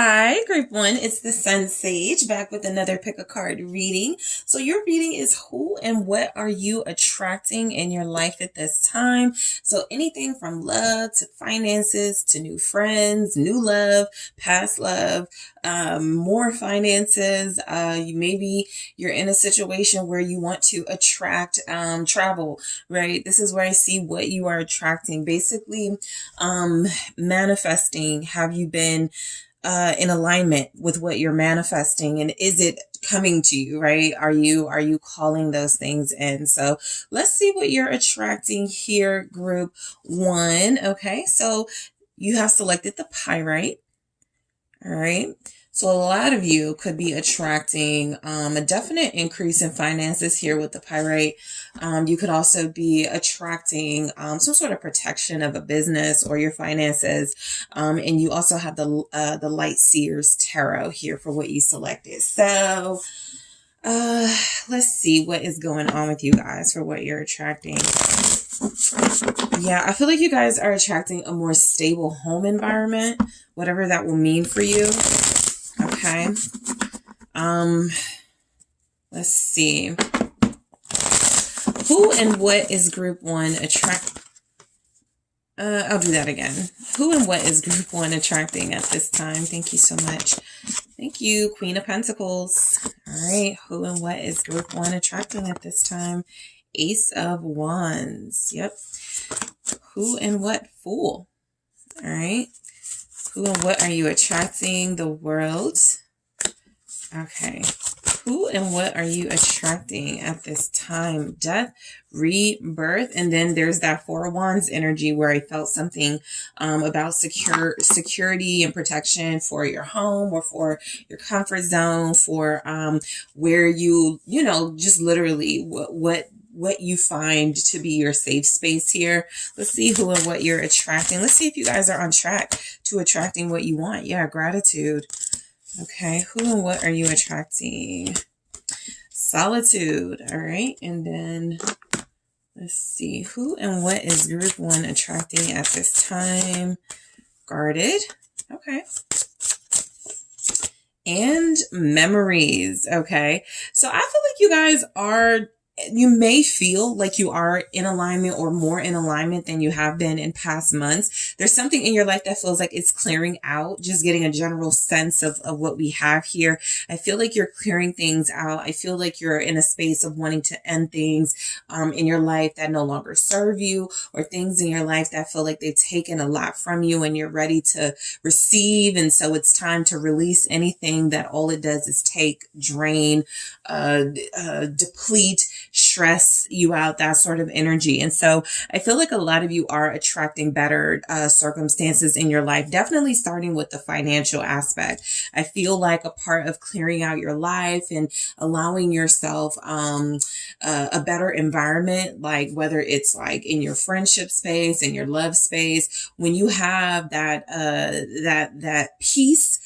Hi, group one. It's the SunSage back with another pick a card reading. So your reading is who and what are you attracting in your life at this time? So anything from love to finances to new friends, new love, past love, more finances. Maybe you're in a situation where you want to attract travel, right? This is where I see what you are attracting. Basically, manifesting. Have you been in alignment with what you're manifesting, and is it coming to you, right? Are you calling those things in? So let's see what you're attracting here, group one. Okay, so you have selected the pyrite. All right. So a lot of you could be attracting a definite increase in finances here with the pyrite. You could also be attracting some sort of protection of a business or your finances. And you also have the Light Seers Tarot here for what you selected. So let's see what is going on with you guys for what you're attracting. Yeah, I feel like you guys are attracting a more stable home environment, whatever that will mean for you. Okay. Let's see. Who and what is group one I'll do that again. Who and what is group one attracting at this time? Thank you so much. Thank you, Queen of Pentacles. All right. Who and what is group one attracting at this time? Ace of Wands. Yep. Who and what? Fool. All right. Who and what are you attracting? The World. Okay. Who and what are you attracting at this time? Death, rebirth, and then there's that Four of Wands energy where I felt something about security and protection for your home or for your comfort zone, for where you just literally what you find to be your safe space here. Let's see who and what you're attracting. Let's see if you guys are on track to attracting what you want. Yeah, gratitude. Okay, who and what are you attracting? Solitude. All right, and then let's see who and what is group one attracting at this time? Guarded. Okay. And memories. Okay, so I feel like you guys you may feel like you are in alignment or more in alignment than you have been in past months. There's something in your life that feels like it's clearing out, just getting a general sense of what we have here. I feel like you're clearing things out. I feel like you're in a space of wanting to end things in your life that no longer serve you, or things in your life that feel like they've taken a lot from you and you're ready to receive. And so it's time to release anything that all it does is take, drain, deplete, stress you out, that sort of energy. And so I feel like a lot of you are attracting better circumstances in your life, definitely starting with the financial aspect. I feel like a part of clearing out your life and allowing yourself a better environment, like whether it's like in your friendship space, in your love space, when you have that peace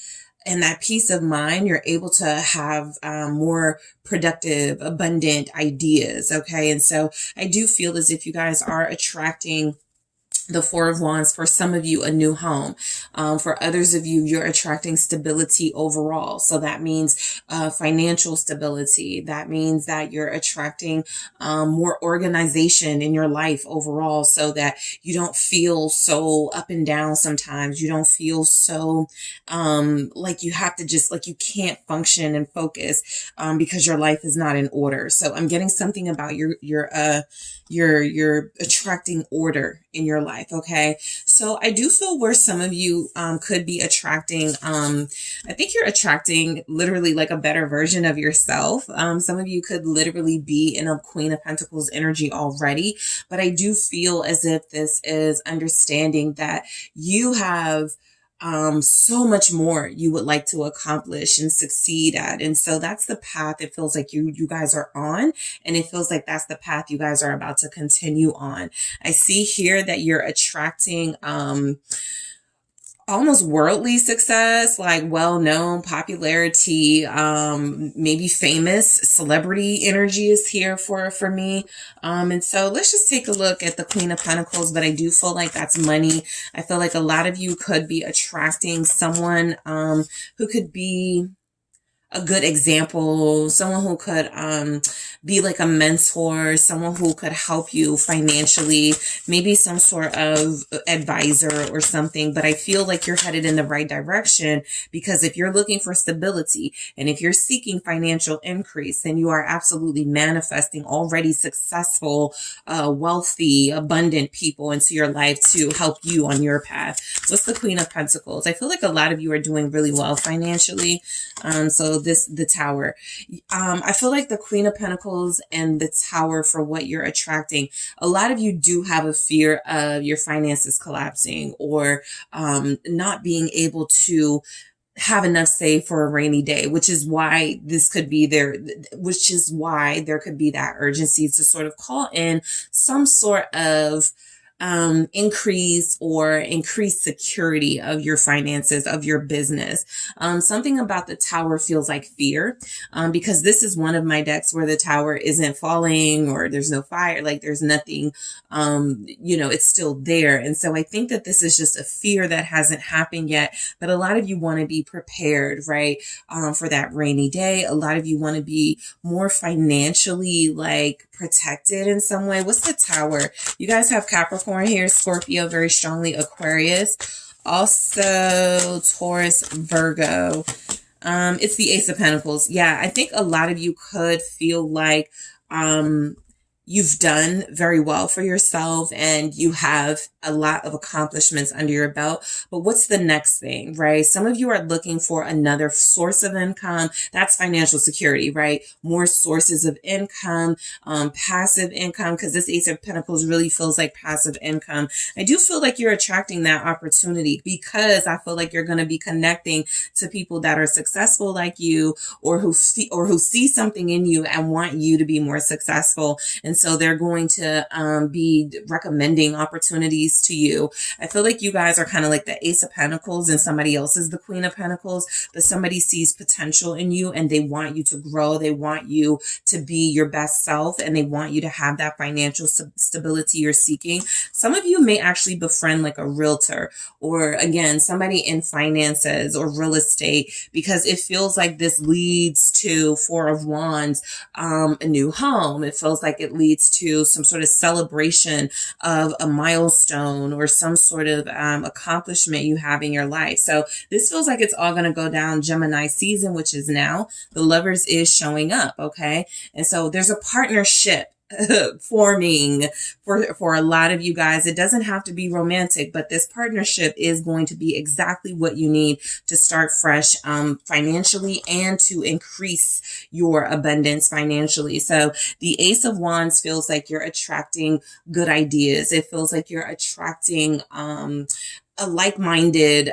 and that peace of mind, you're able to have more productive, abundant ideas. Okay. And so I do feel as if you guys are attracting the Four of Wands, for some of you, a new home. For others of you, you're attracting stability overall. So that means financial stability. That means that you're attracting more organization in your life overall, so that you don't feel so up and down sometimes. You don't feel so like you have to like you can't function and focus because your life is not in order. So I'm getting something about you're attracting order in your life. Okay. So I do feel where some of you could be attracting, I think you're attracting literally like a better version of yourself. Some of you could literally be in a Queen of Pentacles energy already, but I do feel as if this is understanding that you have so much more you would like to accomplish and succeed at. And so that's the path it feels like you guys are on. And it feels like that's the path you guys are about to continue on. I see here that you're attracting almost worldly success, like well-known popularity, maybe famous celebrity energy is here for me. And so let's just take a look at the Queen of Pentacles, but I do feel like that's money. I feel like a lot of you could be attracting someone who could be a good example, someone who could be like a mentor, someone who could help you financially, maybe some sort of advisor or something. But I feel like you're headed in the right direction, because if you're looking for stability and if you're seeking financial increase, then you are absolutely manifesting already successful, wealthy, abundant people into your life to help you on your path. What's the Queen of Pentacles? I feel like a lot of you are doing really well financially. So the Tower, I feel like the Queen of Pentacles and the Tower, for what you're attracting, a lot of you do have a fear of your finances collapsing, or not being able to have enough saved for a rainy day, which is why this could be there, which is why there could be that urgency to sort of call in some sort of increase or increased security of your finances, of your business. Something about the Tower feels like fear, because this is one of my decks where the Tower isn't falling or there's no fire, like there's nothing, it's still there. And so I think that this is just a fear that hasn't happened yet, but a lot of you want to be prepared, right? For that rainy day. A lot of you want to be more financially like protected in some way. What's the Tower? You guys have Capricorn here, Scorpio, very strongly Aquarius, also Taurus, Virgo. It's the Ace of Pentacles. Yeah, I think a lot of you could feel like you've done very well for yourself and you have a lot of accomplishments under your belt. But what's the next thing, right? Some of you are looking for another source of income. That's financial security, right? More sources of income, passive income, because this Ace of Pentacles really feels like passive income. I do feel like you're attracting that opportunity, because I feel like you're going to be connecting to people that are successful like you, or who see something in you and want you to be more successful. And so they're going to be recommending opportunities to you. I feel like you guys are kind of like the Ace of Pentacles and somebody else is the Queen of Pentacles, but somebody sees potential in you and they want you to grow. They want you to be your best self, and they want you to have that financial stability you're seeking. Some of you may actually befriend like a realtor, or again, somebody in finances or real estate, because it feels like this leads to Four of Wands, a new home. It feels like it leads to some sort of celebration of a milestone or some sort of accomplishment you have in your life. So this feels like it's all going to go down Gemini season, which is now. The Lovers is showing up, okay? And so there's a partnership forming for a lot of you guys. It doesn't have to be romantic, but this partnership is going to be exactly what you need to start fresh financially and to increase your abundance financially. So the Ace of Wands feels like you're attracting good ideas. It feels like you're attracting a like-minded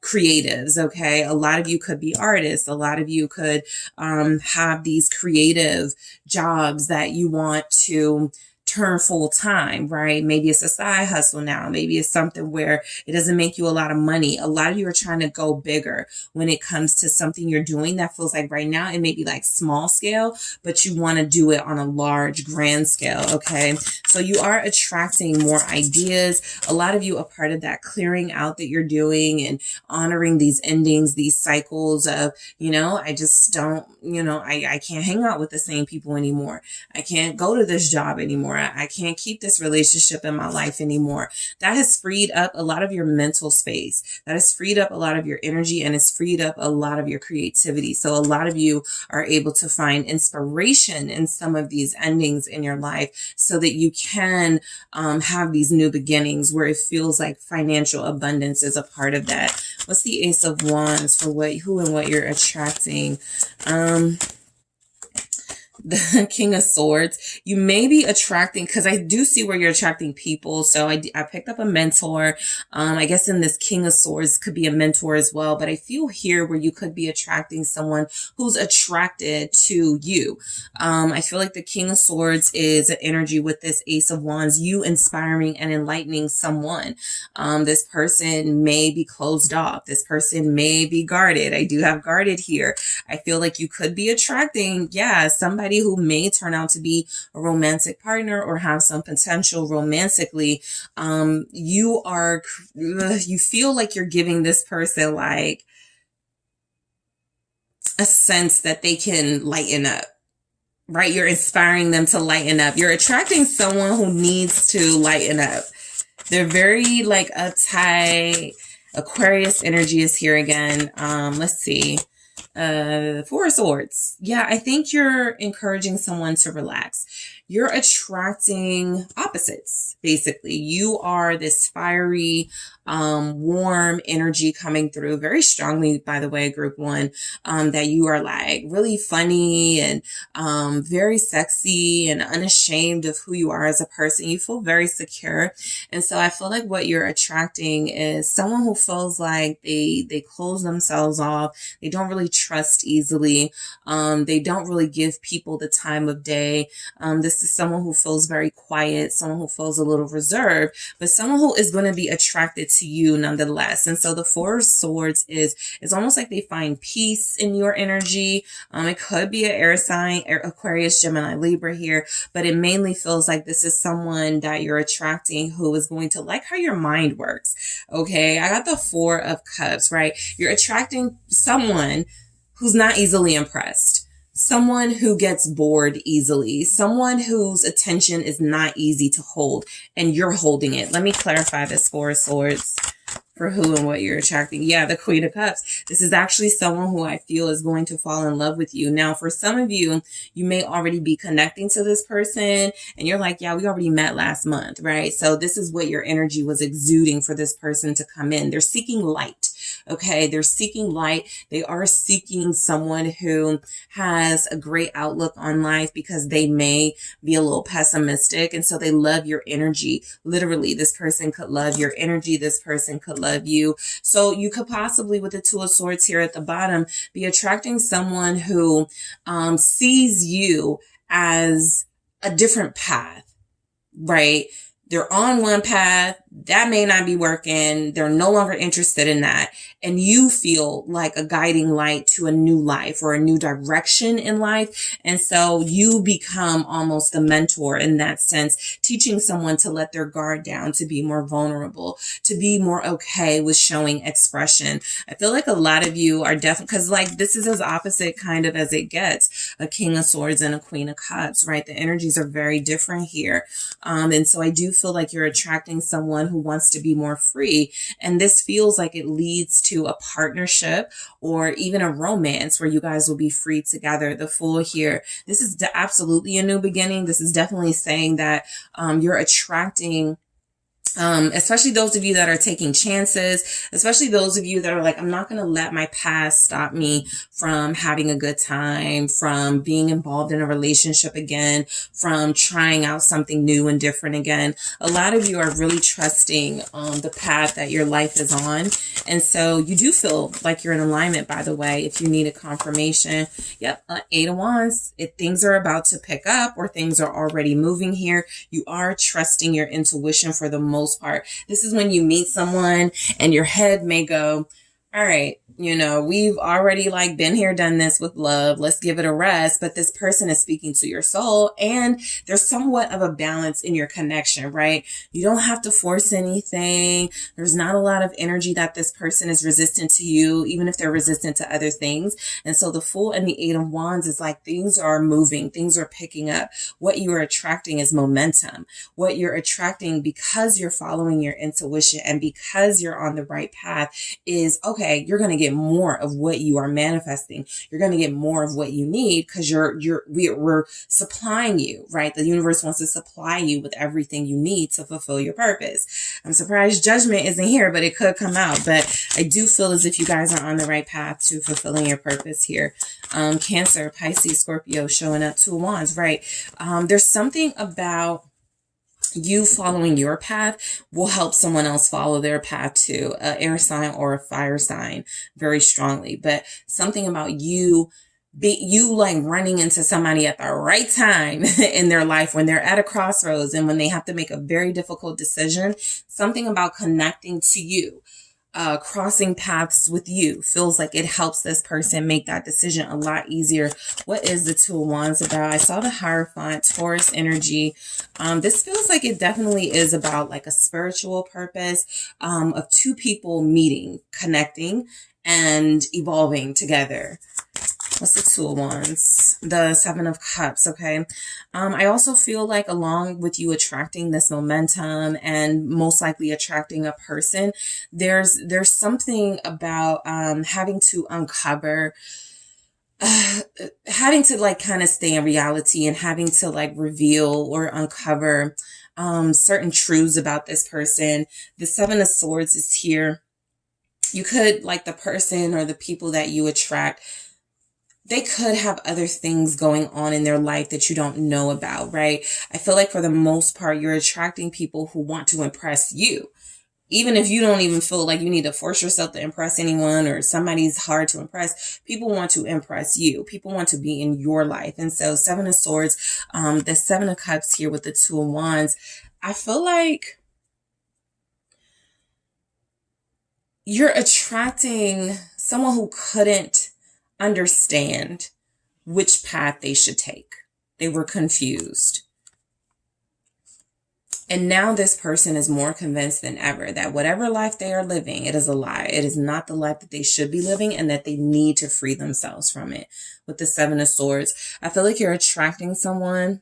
creatives, okay? A lot of you could be artists. A lot of you could have these creative jobs that you want to turn full time, right? Maybe it's a side hustle now. Maybe it's something where it doesn't make you a lot of money. A lot of you are trying to go bigger when it comes to something you're doing that feels like right now it may be like small scale, but you want to do it on a large, grand scale, okay? So you are attracting more ideas. A lot of you are part of that clearing out that you're doing and honoring these endings, these cycles of, I just don't, I can't hang out with the same people anymore. I can't go to this job anymore. I can't keep this relationship in my life anymore. That has freed up a lot of your mental space. That has freed up a lot of your energy, and it's freed up a lot of your creativity. So a lot of you are able to find inspiration in some of these endings in your life so that you can have these new beginnings where it feels like financial abundance is a part of that. What's the Ace of Wands for who and what you're attracting? the King of Swords, you may be attracting, because I do see where you're attracting people. So I picked up a mentor. I guess in this King of Swords could be a mentor as well. But I feel here where you could be attracting someone who's attracted to you. I feel like the King of Swords is an energy with this Ace of Wands, you inspiring and enlightening someone. This person may be closed off. This person may be guarded. I do have guarded here. I feel like you could be attracting, somebody who may turn out to be a romantic partner or have some potential romantically. You feel like you're giving this person like a sense that they can lighten up, right? You're inspiring them to lighten up. You're attracting someone who needs to lighten up. They're very like uptight. Aquarius energy is here again. Let's see. Four of Swords. Yeah, I think you're encouraging someone to relax. You're attracting opposites, basically. You are this fiery, warm energy coming through very strongly, by the way, group one, that you are like really funny and very sexy and unashamed of who you are as a person. You feel very secure. And so I feel like what you're attracting is someone who feels like they close themselves off. They don't really trust easily. They don't really give people the time of day. This is someone who feels very quiet, someone who feels a little reserved, but someone who is going to be attracted to you nonetheless. And so the Four of Swords is almost like they find peace in your energy. It could be an air sign, Aquarius, Gemini, Libra here, but it mainly feels like this is someone that you're attracting who is going to like how your mind works. Okay, I got the Four of Cups, right? You're attracting someone who's not easily impressed. Someone who gets bored easily, someone whose attention is not easy to hold, and you're holding it. Let me clarify this Four of Swords for who and what you're attracting. Yeah, the Queen of Cups. This is actually someone who I feel is going to fall in love with you. Now, for some of you, you may already be connecting to this person, and you're like, yeah, we already met last month, right? So this is what your energy was exuding for this person to come in. They're seeking light. Okay, they're seeking light. They are seeking someone who has a great outlook on life because they may be a little pessimistic. And so they love your energy. Literally, this person could love your energy. This person could love you. So you could possibly, with the Two of Swords here at the bottom, be attracting someone who sees you as a different path, right? They're on one path that may not be working. They're no longer interested in that. And you feel like a guiding light to a new life or a new direction in life. And so you become almost a mentor in that sense, teaching someone to let their guard down, to be more vulnerable, to be more okay with showing expression. I feel like a lot of you are definitely, because like this is as opposite kind of as it gets, a King of Swords and a Queen of Cups, right? The energies are very different here. And so I do feel like you're attracting someone who wants to be more free. And this feels like it leads to a partnership or even a romance where you guys will be free together. The Fool here, this is absolutely a new beginning. This is definitely saying that you're attracting especially those of you that are taking chances, especially those of you that are like, I'm not going to let my past stop me from having a good time, from being involved in a relationship again, from trying out something new and different again. A lot of you are really trusting the path that your life is on. And so you do feel like you're in alignment, by the way, if you need a confirmation. Yep, Eight of Wands. If things are about to pick up or things are already moving here, you are trusting your intuition for the most part. This is when you meet someone and your head may go, all right, you know, we've already like been here, done this with love. Let's give it a rest. But this person is speaking to your soul and there's somewhat of a balance in your connection, right? You don't have to force anything. There's not a lot of energy that this person is resistant to you, even if they're resistant to other things. And so the Fool and the Eight of Wands is like things are moving, things are picking up. What you are attracting is momentum. What you're attracting because you're following your intuition and because you're on the right path is, okay, you're going to get get more of what you are manifesting. You're going to get more of what you need because we're supplying you, right? The universe wants to supply you with everything you need to fulfill your purpose. I'm surprised judgment isn't here, but it could come out. But I do feel as if you guys are on the right path to fulfilling your purpose here. Cancer, Pisces, Scorpio showing up, Two of Wands, right? There's something about you following your path will help someone else follow their path too, an air sign or a fire sign, very strongly. But something about you like running into somebody at the right time in their life when they're at a crossroads and when they have to make a very difficult decision, something about connecting to you. Crossing paths with you feels like it helps this person make that decision a lot easier. What is the Two of Wands about? I saw the Hierophant, Taurus energy. This feels like it definitely is about like a spiritual purpose of two people meeting, connecting, and evolving together. What's the Two of Wands? The Seven of Cups, okay? I also feel like along with you attracting this momentum and most likely attracting a person, there's something about having to uncover, having to like kind of stay in reality and having to like reveal or uncover certain truths about this person. The Seven of Swords is here. You could, like the person or the people that you attract, they could have other things going on in their life that you don't know about, right? I feel like for the most part, you're attracting people who want to impress you. Even if you don't even feel like you need to force yourself to impress anyone or somebody's hard to impress, people want to impress you. People want to be in your life. And so Seven of Swords, the Seven of Cups here with the Two of Wands, I feel like you're attracting someone who couldn't understand which path they should take. They were confused. And now this person is more convinced than ever that whatever life they are living, it is a lie. It is not the life that they should be living and that they need to free themselves from it. With the Seven of Swords, I feel like you're attracting someone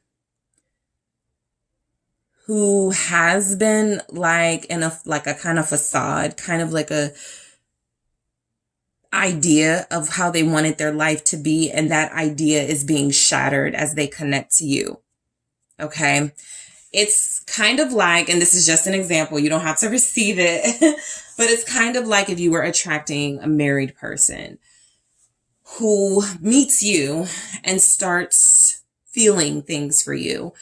who has been like in a kind of facade, kind of like a idea of how they wanted their life to be, and that idea is being shattered as they connect to you. Okay? It's kind of like, and this is just an example, you don't have to receive it, but it's kind of like if you were attracting a married person who meets you and starts feeling things for you.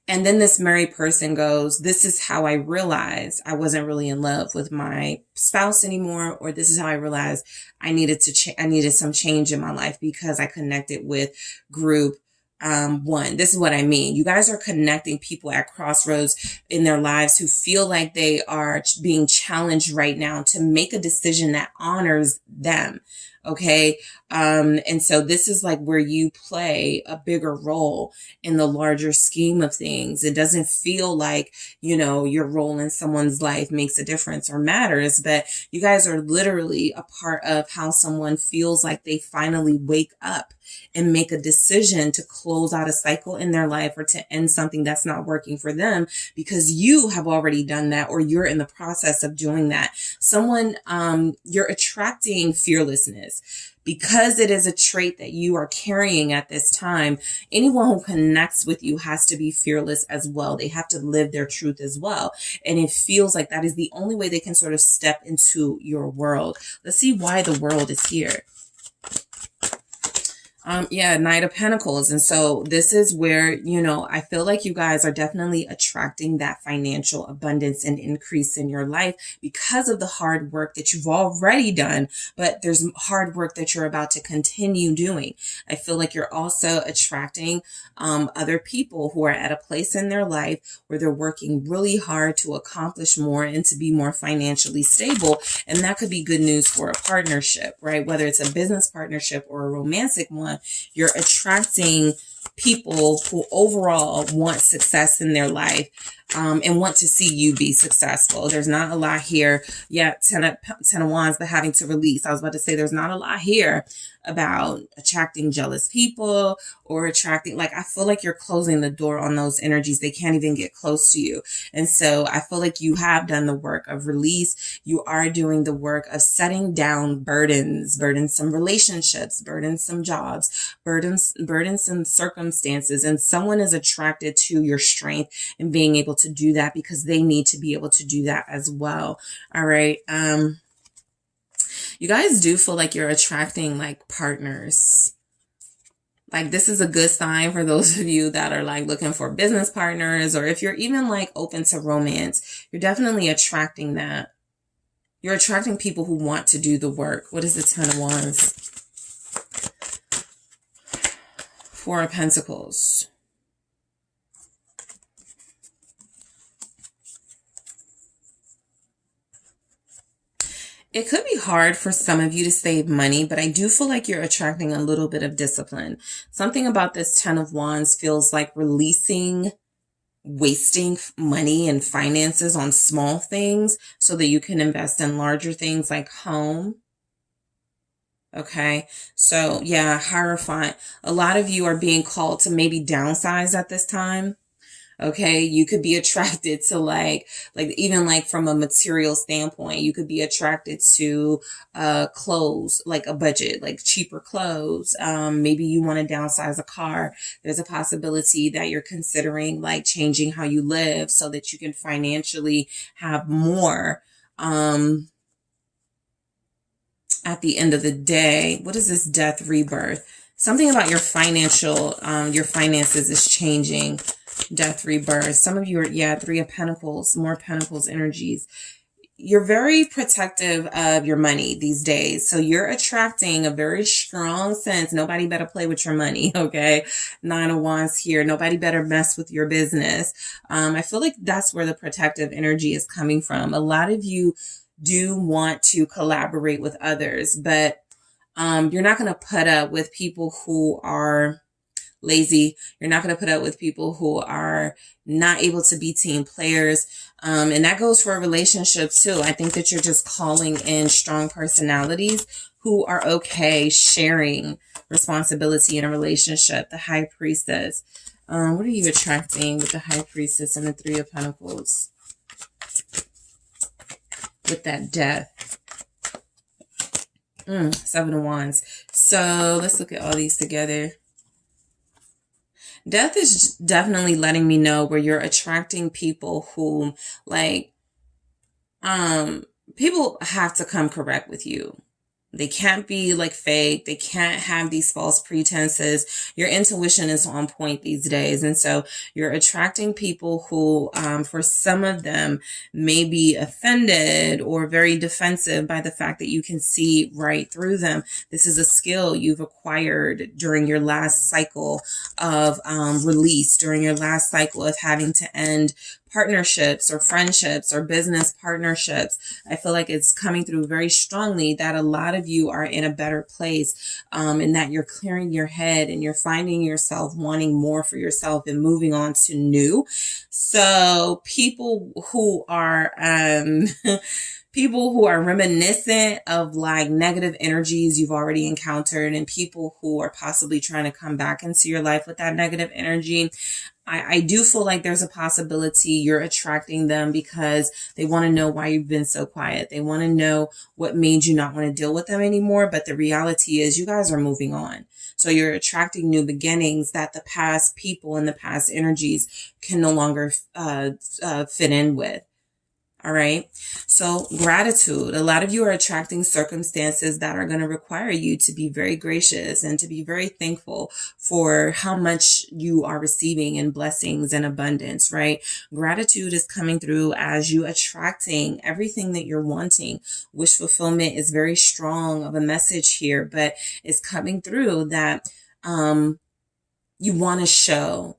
And then this married person goes, this is how I realized I wasn't really in love with my spouse anymore, or this is how I realized I needed I needed some change in my life because I connected with group one. This is what I mean. You guys are connecting people at crossroads in their lives who feel like they are being challenged right now to make a decision that honors them. Okay. And so this is like where you play a bigger role in the larger scheme of things. It doesn't feel like, you know, your role in someone's life makes a difference or matters, but you guys are literally a part of how someone feels like they finally wake up and make a decision to close out a cycle in their life or to end something that's not working for them because you have already done that or you're in the process of doing that. Someone, you're attracting fearlessness. Because it is a trait that you are carrying at this time, anyone who connects with you has to be fearless as well. They have to live their truth as well. And it feels like that is the only way they can sort of step into your world. Let's see why the world is here. Knight of Pentacles. And so this is where, you know, I feel like you guys are definitely attracting that financial abundance and increase in your life because of the hard work that you've already done, but there's hard work that you're about to continue doing. I feel like you're also attracting other people who are at a place in their life where they're working really hard to accomplish more and to be more financially stable. And that could be good news for a partnership, right? Whether it's a business partnership or a romantic one, you're attracting people who overall want success in their life and want to see you be successful. There's not a lot here. Yeah, Ten of Wands, but having to release. I was about to say there's not a lot here. about attracting jealous people or attracting, like, I feel like you're closing the door on those energies. They can't even get close to you. And so I feel like you have done the work of release. You are doing the work of setting down burdensome relationships, burdensome jobs, burdensome circumstances. And someone is attracted to your strength and being able to do that because they need to be able to do that as well. All right. You guys do feel like you're attracting like partners. Like, this is a good sign for those of you that are like looking for business partners, or if you're even like open to romance, you're definitely attracting that. You're attracting people who want to do the work. What is the Ten of Wands? Four of Pentacles. It could be hard for some of you to save money, but I do feel like you're attracting a little bit of discipline. Something about this Ten of Wands feels like releasing wasting money and finances on small things so that you can invest in larger things like home. Okay, so yeah, Hierophant. A lot of you are being called to maybe downsize at this time. Okay, you could be attracted to like even like from a material standpoint, you could be attracted to clothes, like a budget, like cheaper clothes. Maybe you want to downsize a car. There's a possibility that you're considering like changing how you live so that you can financially have more. At the end of the day, what is this Death, Rebirth? Something about your your finances is changing. Death, Rebirth. Some of you are, yeah, Three of Pentacles, more Pentacles energies. You're very protective of your money these days. So you're attracting a very strong sense. Nobody better play with your money. Okay. Nine of Wands here. Nobody better mess with your business. I feel like that's where the protective energy is coming from. A lot of you do want to collaborate with others, but you're not going to put up with people who are lazy. You're not going to put up with people who are not able to be team players. And that goes for relationships too. I think that you're just calling in strong personalities who are okay sharing responsibility in a relationship. The High Priestess. What are you attracting with the High Priestess and the Three of Pentacles? With that Death. Seven of Wands. So let's look at all these together. Death is definitely letting me know where you're attracting people who like, people have to come correct with you. They can't be like fake. They can't have these false pretenses. Your intuition is on point these days. And so you're attracting people who, for some of them may be offended or very defensive by the fact that you can see right through them. This is a skill you've acquired during your last cycle of release, during your last cycle of having to end partnerships or friendships or business partnerships. I feel like it's coming through very strongly that a lot of you are in a better place, and that you're clearing your head and you're finding yourself wanting more for yourself and moving on to new. So people who are people who are reminiscent of like negative energies you've already encountered, and people who are possibly trying to come back into your life with that negative energy, I do feel like there's a possibility you're attracting them because they want to know why you've been so quiet. They want to know what made you not want to deal with them anymore. But the reality is you guys are moving on. So you're attracting new beginnings that the past people and the past energies can no longer fit in with. All right. So gratitude. A lot of you are attracting circumstances that are going to require you to be very gracious and to be very thankful for how much you are receiving in blessings and abundance, right? Gratitude is coming through as you attracting everything that you're wanting. Wish fulfillment is very strong of a message here, but it's coming through that you want to show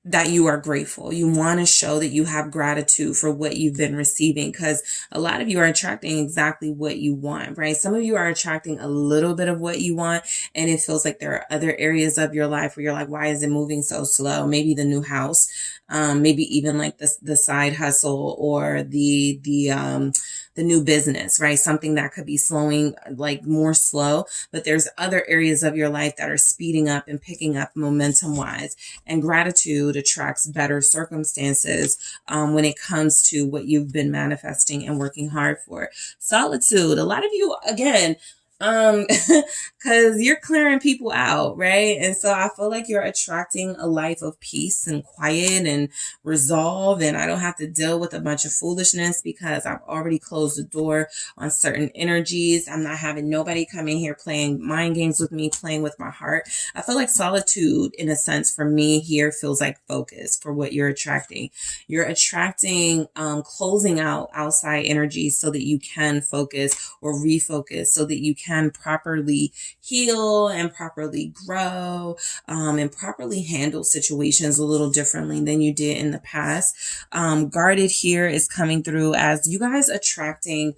that you are grateful. You want to show that you have gratitude for what you've been receiving, because a lot of you are attracting exactly what you want, right? Some of you are attracting a little bit of what you want, and it feels like there are other areas of your life where you're like, why is it moving so slow? Maybe the new house, maybe even like the side hustle or the the new business, right? Something that could be slowing, like more slow, but there's other areas of your life that are speeding up and picking up momentum wise. And gratitude attracts better circumstances when it comes to what you've been manifesting and working hard for. Solitude. A lot of you, again, because you're clearing people out, right? And so I feel like you're attracting a life of peace and quiet and resolve, and I don't have to deal with a bunch of foolishness because I've already closed the door on certain energies. I'm not having nobody come in here playing mind games with me, playing with my heart. I feel like solitude, in a sense, for me here feels like focus for what you're attracting. You're attracting closing out outside energies so that you can focus or refocus, so that you can properly heal and properly grow and properly handle situations a little differently than you did in the past. Guarded here is coming through as you guys attracting,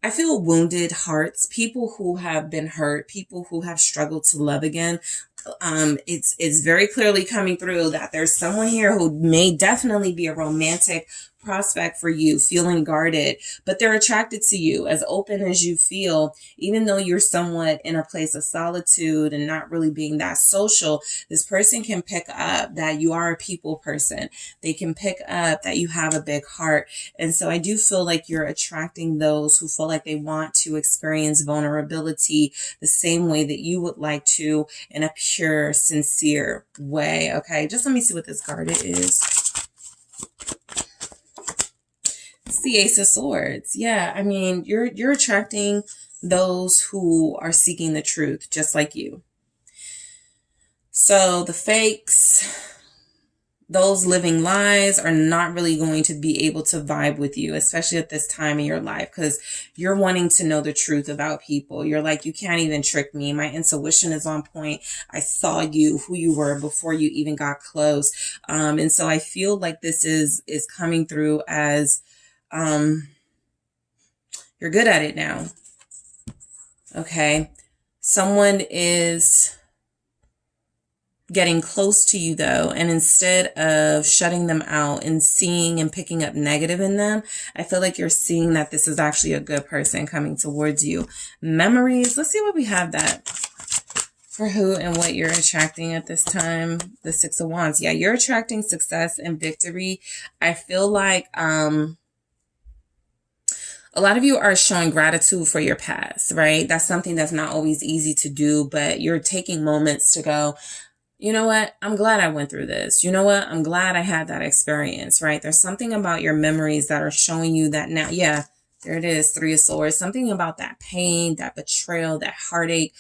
I feel, wounded hearts, people who have been hurt, people who have struggled to love again. It's very clearly coming through that there's someone here who may definitely be a romantic prospect for you, feeling guarded, but they're attracted to you as open as you feel, even though you're somewhat in a place of solitude and not really being that social. This person can pick up that you are a people person. They can pick up that you have a big heart. And so I do feel like you're attracting those who feel like they want to experience vulnerability the same way that you would like to, in a pure, sincere way. Okay, just let me see what this guarded is. It's the Ace of Swords. Yeah, I mean, you're attracting those who are seeking the truth, just like you. So the fakes, those living lies, are not really going to be able to vibe with you, especially at this time in your life, because you're wanting to know the truth about people. You're like, you can't even trick me. My intuition is on point. I saw you, who you were before you even got close. And so I feel like this is coming through as you're good at it now. Okay. Someone is getting close to you though, and instead of shutting them out and seeing and picking up negative in them, I feel like you're seeing that this is actually a good person coming towards you. Memories. Let's see what we have that for who and what you're attracting at this time. The Six of Wands. Yeah, you're attracting success and victory. I feel like a lot of you are showing gratitude for your past, right? That's something that's not always easy to do, but you're taking moments to go, you know what? I'm glad I went through this. You know what? I'm glad I had that experience, right? There's something about your memories that are showing you that now, yeah, there it is, Three of Swords. Something about that pain, that betrayal, that heartache.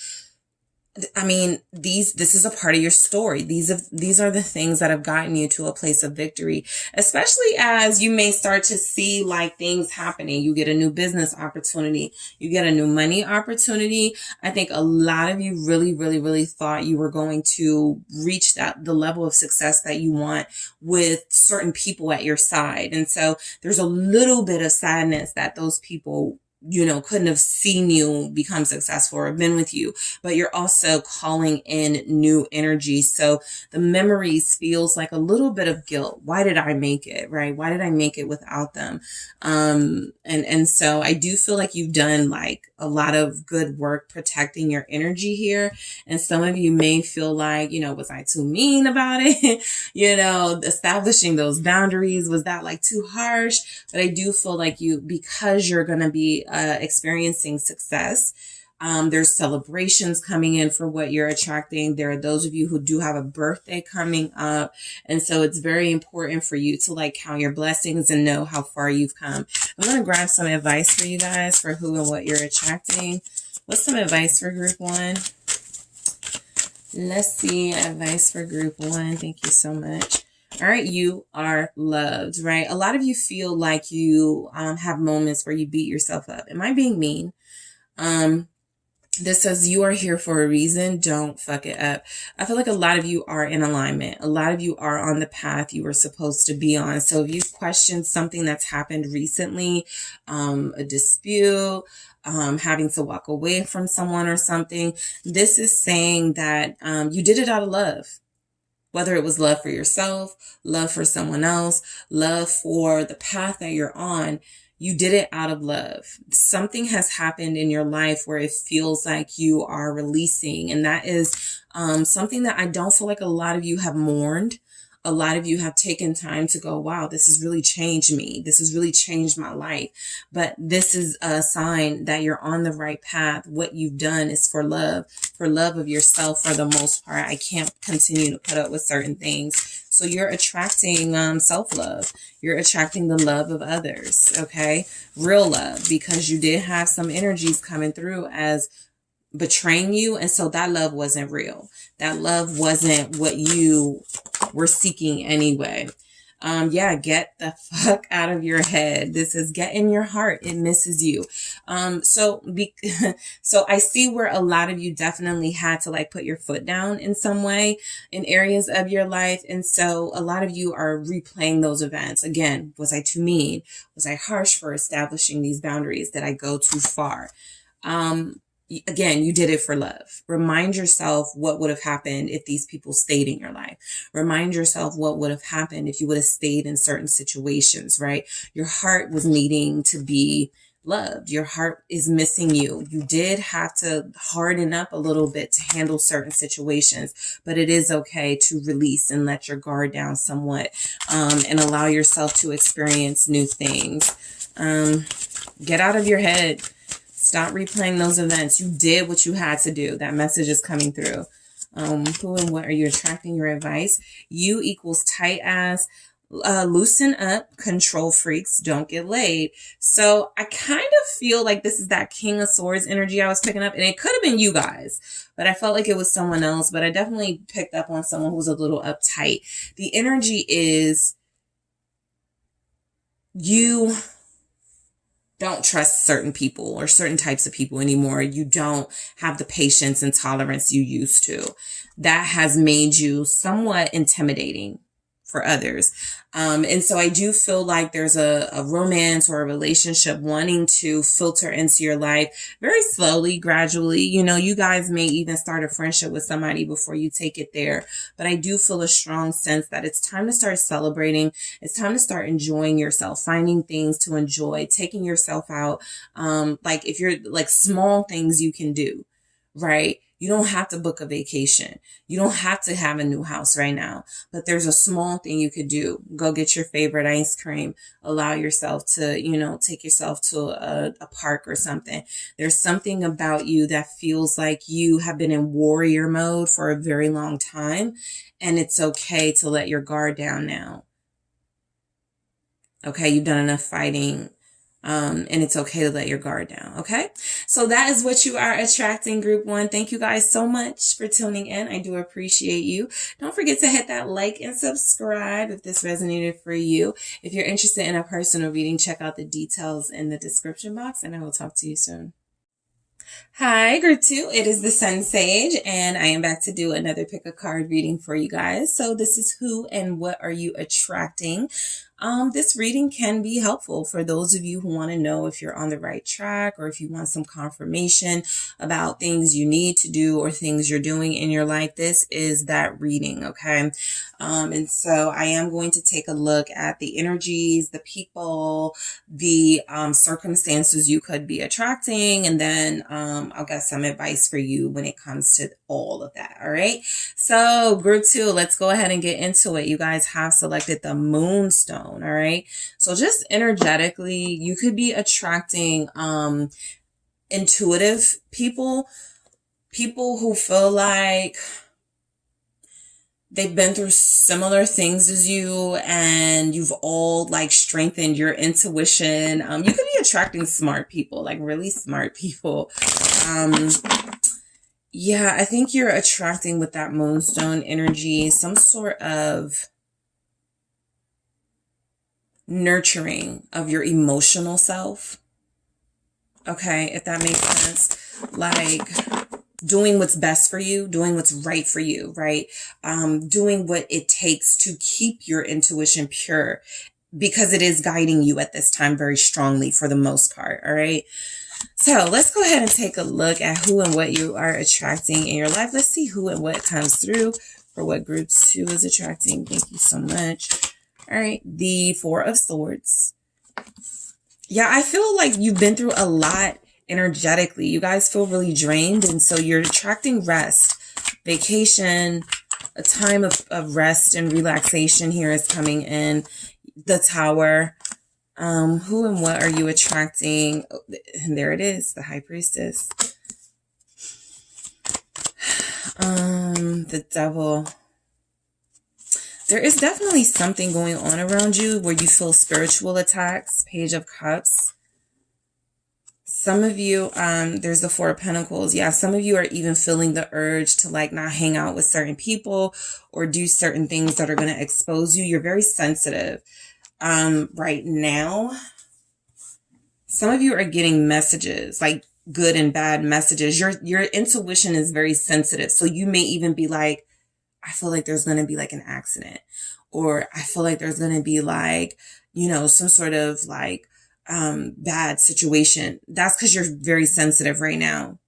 I mean, this is a part of your story. These are the things that have gotten you to a place of victory, especially as you may start to see like things happening. You get a new business opportunity. You get a new money opportunity. I think a lot of you really, really, really thought you were going to reach the level of success that you want with certain people at your side. And so there's a little bit of sadness that those people, you know, couldn't have seen you become successful or been with you, but you're also calling in new energy. So the memories feels like a little bit of guilt. Why did I make it, right? Why did I make it without them? And so I do feel like you've done like a lot of good work protecting your energy here. And some of you may feel like, you know, was I too mean about it? You know, establishing those boundaries, was that like too harsh? But I do feel like because you're going to be experiencing success. There's celebrations coming in for what you're attracting. There are those of you who do have a birthday coming up. And so it's very important for you to like count your blessings and know how far you've come. I'm going to grab some advice for you guys for who and what you're attracting. What's some advice for group one? Let's see. Advice for group one. Thank you so much. All right, you are loved, right? A lot of you feel like you have moments where you beat yourself up. Am I being mean? This says you are here for a reason. Don't fuck it up. I feel like a lot of you are in alignment. A lot of you are on the path you were supposed to be on. So if you've questioned something that's happened recently, a dispute, having to walk away from someone or something, this is saying that you did it out of love. Whether it was love for yourself, love for someone else, love for the path that you're on, You did it out of love. Something has happened in your life where it feels like you are releasing. And that is something that I don't feel like a lot of you have mourned. A lot of you have taken time to go, wow, this has really changed me. This has really changed my life. But this is a sign that you're on the right path. What you've done is for love of yourself for the most part. I can't continue to put up with certain things. So you're attracting self-love. You're attracting the love of others, okay? Real love, because you did have some energies coming through as betraying you. And so that love wasn't real. That love wasn't what you were seeking anyway. Yeah, get the fuck out of your head. This is get in your heart. It misses you. So I see where a lot of you definitely had to like put your foot down in some way in areas of your life. And so a lot of you are replaying those events. Again, was I too mean? Was I harsh for establishing these boundaries? Did I go too far? Again, you did it for love. Remind yourself what would have happened if these people stayed in your life. Remind yourself what would have happened if you would have stayed in certain situations, right? Your heart was needing to be loved. Your heart is missing you. You did have to harden up a little bit to handle certain situations, but it is okay to release and let your guard down somewhat, and allow yourself to experience new things. Get out of your head. Stop replaying those events. You did what you had to do. That message is coming through. Who and what are you attracting? Your advice. You equals tight ass. Loosen up. Control freaks. Don't get laid. So I kind of feel like this is that King of Swords energy I was picking up. And it could have been you guys, but I felt like it was someone else. But I definitely picked up on someone who was a little uptight. The energy is you don't trust certain people or certain types of people anymore. You don't have the patience and tolerance you used to. That has made you somewhat intimidating for others. And so I do feel like there's a romance or a relationship wanting to filter into your life very slowly, gradually. You know, you guys may even start a friendship with somebody before you take it there. But I do feel a strong sense that it's time to start celebrating. It's time to start enjoying yourself, finding things to enjoy, taking yourself out. Like if you're like small things you can do, right? You don't have to book a vacation. You don't have to have a new house right now, but there's a small thing you could do. Go get your favorite ice cream. Allow yourself to, you know, take yourself to a park or something. There's something about you that feels like you have been in warrior mode for a very long time, and it's okay to let your guard down now. Okay, you've done enough fighting. And it's okay to let your guard down. Okay. So that is what you are attracting, group one. Thank you guys so much for tuning in. I do appreciate you. Don't forget to hit that like and subscribe if this resonated for you. If you're interested in a personal reading, check out the details in the description box, and I will talk to you soon. Hi, group two. It is the SunSage, and I am back to do another pick a card reading for you guys. So this is who and what are you attracting? This reading can be helpful for those of you who want to know if you're on the right track, or if you want some confirmation about things you need to do or things you're doing in your life. This is that reading, okay? And so I am going to take a look at the energies, the people, the circumstances you could be attracting, and then I'll get some advice for you when it comes to all of that. All right. So group two, let's go ahead and get into it. You guys have selected the Moonstone. All right. So just energetically, you could be attracting intuitive people who feel like they've been through similar things as you, and you've all like strengthened your intuition. You could be attracting smart people, like really smart people. Yeah, I think you're attracting with that Moonstone energy some sort of nurturing of your emotional self. Okay, if that makes sense. Like doing what's best for you, doing what's right for you, right? Doing what it takes to keep your intuition pure, because it is guiding you at this time very strongly for the most part. All right. So let's go ahead and take a look at who and what you are attracting in your life. Let's see who and what comes through for what group two is attracting. Thank you so much. All right. The Four of Swords. Yeah, I feel like you've been through a lot energetically. You guys feel really drained, and so you're attracting rest, vacation, a time of rest and relaxation here is coming in. The Tower. Who and what are you attracting? And there it is, the High Priestess. The Devil. There is definitely something going on around you where you feel spiritual attacks. Page of Cups. Some of you, there's the Four of Pentacles. Yeah, some of you are even feeling the urge to like not hang out with certain people or do certain things that are going to expose you. You're very sensitive. Right now, some of you are getting messages, like good and bad messages. Your intuition is very sensitive. So you may even be like, I feel like there's going to be like an accident, or I feel like there's going to be like, some sort of like, bad situation. That's because you're very sensitive right now.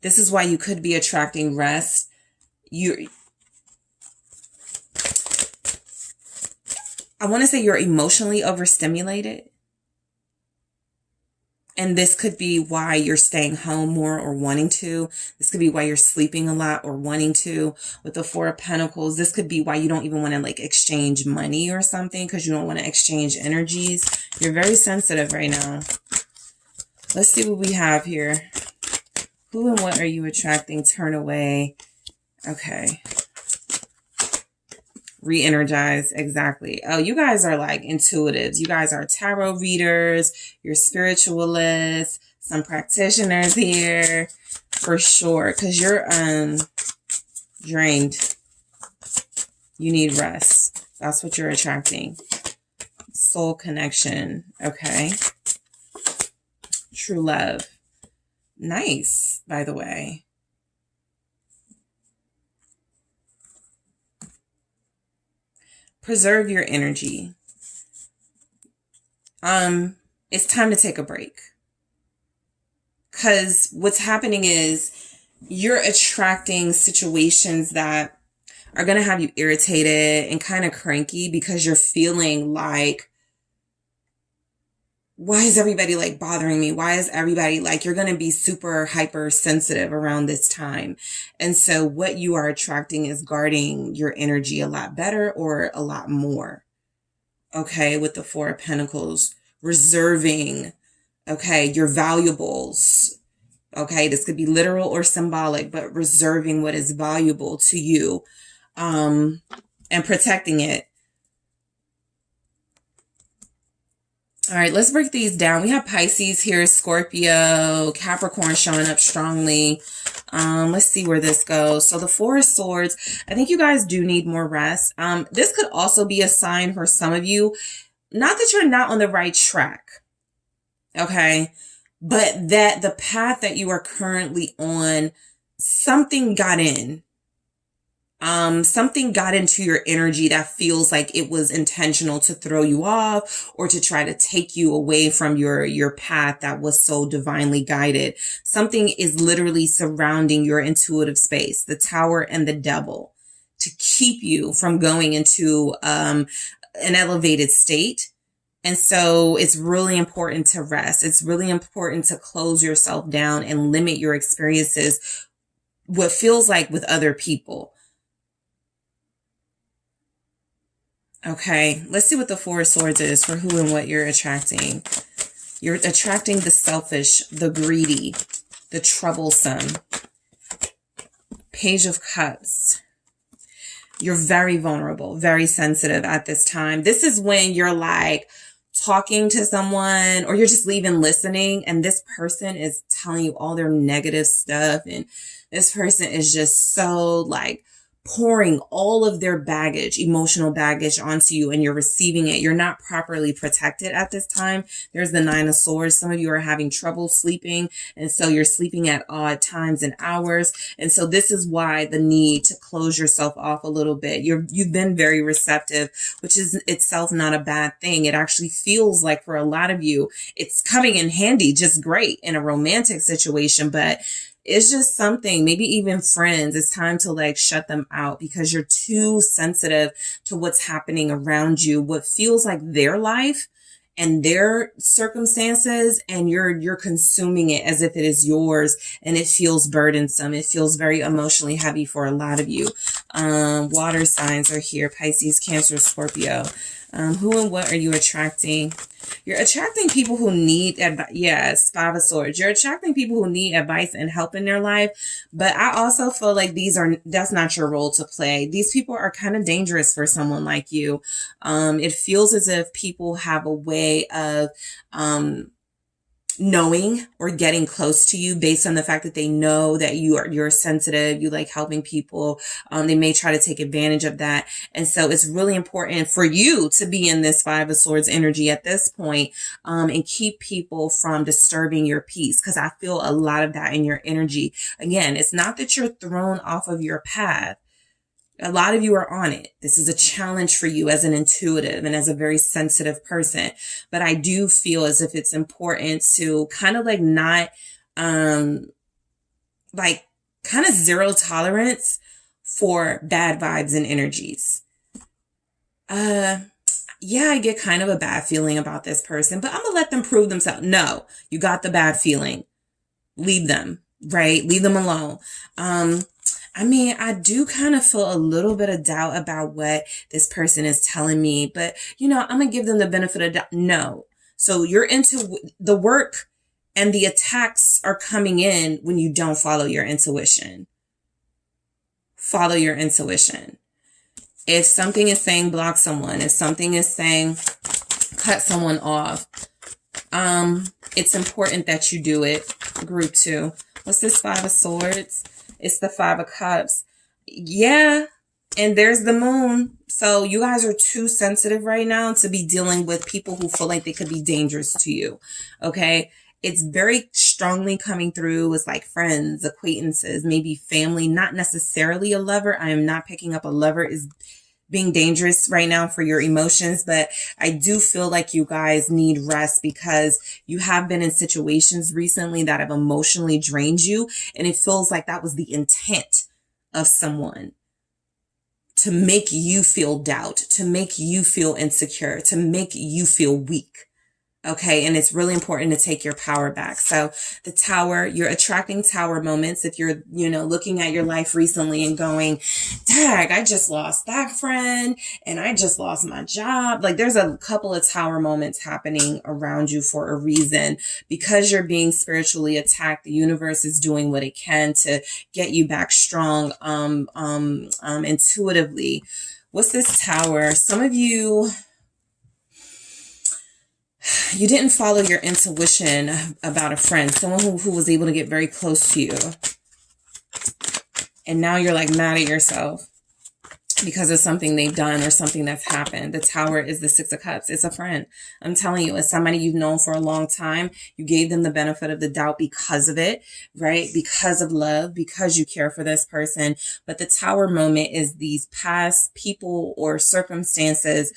This is why you could be attracting rest. I want to say you're emotionally overstimulated. And this could be why you're staying home more or wanting to. This could be why you're sleeping a lot or wanting to. With the Four of Pentacles, this could be why you don't even want to like exchange money or something, because you don't want to exchange energies. You're very sensitive right now. Let's see what we have here. Who and what are you attracting? Turn away. Okay. Re-energize. Exactly. Oh, you guys are like intuitives. You guys are tarot readers. You're spiritualists. Some practitioners here for sure, because you're drained. You need rest. That's what you're attracting. Soul connection. Okay. True love. Nice, by the way. Preserve your energy. It's time to take a break. Because what's happening is you're attracting situations that are going to have you irritated and kind of cranky, because you're feeling like, why is everybody like bothering me? Why is everybody like, you're going to be super hypersensitive around this time. And so what you are attracting is guarding your energy a lot better or a lot more. Okay. With the Four of Pentacles, reserving, okay, your valuables. Okay. This could be literal or symbolic, but reserving what is valuable to you, and protecting it. All right, let's break these down. We have Pisces here, Scorpio, Capricorn showing up strongly. Let's see where this goes. So the Four of Swords, I think you guys do need more rest. This could also be a sign for some of you, not that you're not on the right track, okay, but that the path that you are currently on, something got in. Something got into your energy that feels like it was intentional to throw you off or to try to take you away from your path that was so divinely guided. Something is literally surrounding your intuitive space, the Tower and the Devil, to keep you from going into an elevated state. And so it's really important to rest. It's really important to close yourself down and limit your experiences, what feels like with other people. Okay, let's see what the Four of Swords is for who and what you're attracting. You're attracting the selfish, the greedy, the troublesome. Page of Cups. You're very vulnerable, very sensitive at this time. This is when you're like talking to someone, or you're just leaving listening, and this person is telling you all their negative stuff, and this person is just so like pouring all of their baggage, emotional baggage onto you, and you're receiving it. You're not properly protected at this time. There's the Nine of Swords. Some of you are having trouble sleeping, and so you're sleeping at odd times and hours. And so this is why the need to close yourself off a little bit. You've been very receptive, which is itself not a bad thing. It actually feels like for a lot of you, it's coming in handy, just great in a romantic situation, but it's just something, maybe even friends, it's time to like shut them out because you're too sensitive to what's happening around you, what feels like their life, and their circumstances, and you're consuming it as if it is yours, and it feels burdensome. It feels very emotionally heavy for a lot of you. Water signs are here: Pisces, Cancer, Scorpio. Who and what are you attracting? You're attracting people who need advice. Yes, Five of Swords. You're attracting people who need advice and help in their life. But I also feel like that's not your role to play. These people are kind of dangerous for someone like you. It feels as if people have a way of, knowing or getting close to you based on the fact that they know that you're sensitive, you like helping people. They may try to take advantage of that. And so it's really important for you to be in this Five of Swords energy at this point, and keep people from disturbing your peace, because I feel a lot of that in your energy. Again, it's not that you're thrown off of your path. A lot of you are on it. This is a challenge for you as an intuitive and as a very sensitive person. But I do feel as if it's important to kind of like not, like kind of zero tolerance for bad vibes and energies. Yeah, I get kind of a bad feeling about this person, but I'm going to let them prove themselves. No, you got the bad feeling. Leave them, right? Leave them alone. I mean, I do kind of feel a little bit of doubt about what this person is telling me, but I'm going to give them the benefit of doubt. No. So you're into the work, and the attacks are coming in when you don't follow your intuition. Follow your intuition. If something is saying block someone, if something is saying cut someone off, it's important that you do it. Group 2. What's this Five of Swords? It's the Five of Cups. Yeah. And there's the Moon. So you guys are too sensitive right now to be dealing with people who feel like they could be dangerous to you. Okay. It's very strongly coming through as like friends, acquaintances, maybe family, not necessarily a lover. I am not picking up a lover is being dangerous right now for your emotions, but I do feel like you guys need rest, because you have been in situations recently that have emotionally drained you, and it feels like that was the intent of someone, to make you feel doubt, to make you feel insecure, to make you feel weak. Okay. And it's really important to take your power back. So the Tower, you're attracting Tower moments. If you're, looking at your life recently and going, dang, I just lost that friend and I just lost my job. Like there's a couple of Tower moments happening around you for a reason, because you're being spiritually attacked. The universe is doing what it can to get you back strong, intuitively. What's this Tower? Some of you didn't follow your intuition about a friend, someone who was able to get very close to you. And now you're like mad at yourself because of something they've done or something that's happened. The Tower is the Six of Cups. It's a friend. I'm telling you, it's somebody you've known for a long time. You gave them the benefit of the doubt because of it, right? Because of love, because you care for this person. But the Tower moment is these past people or circumstances,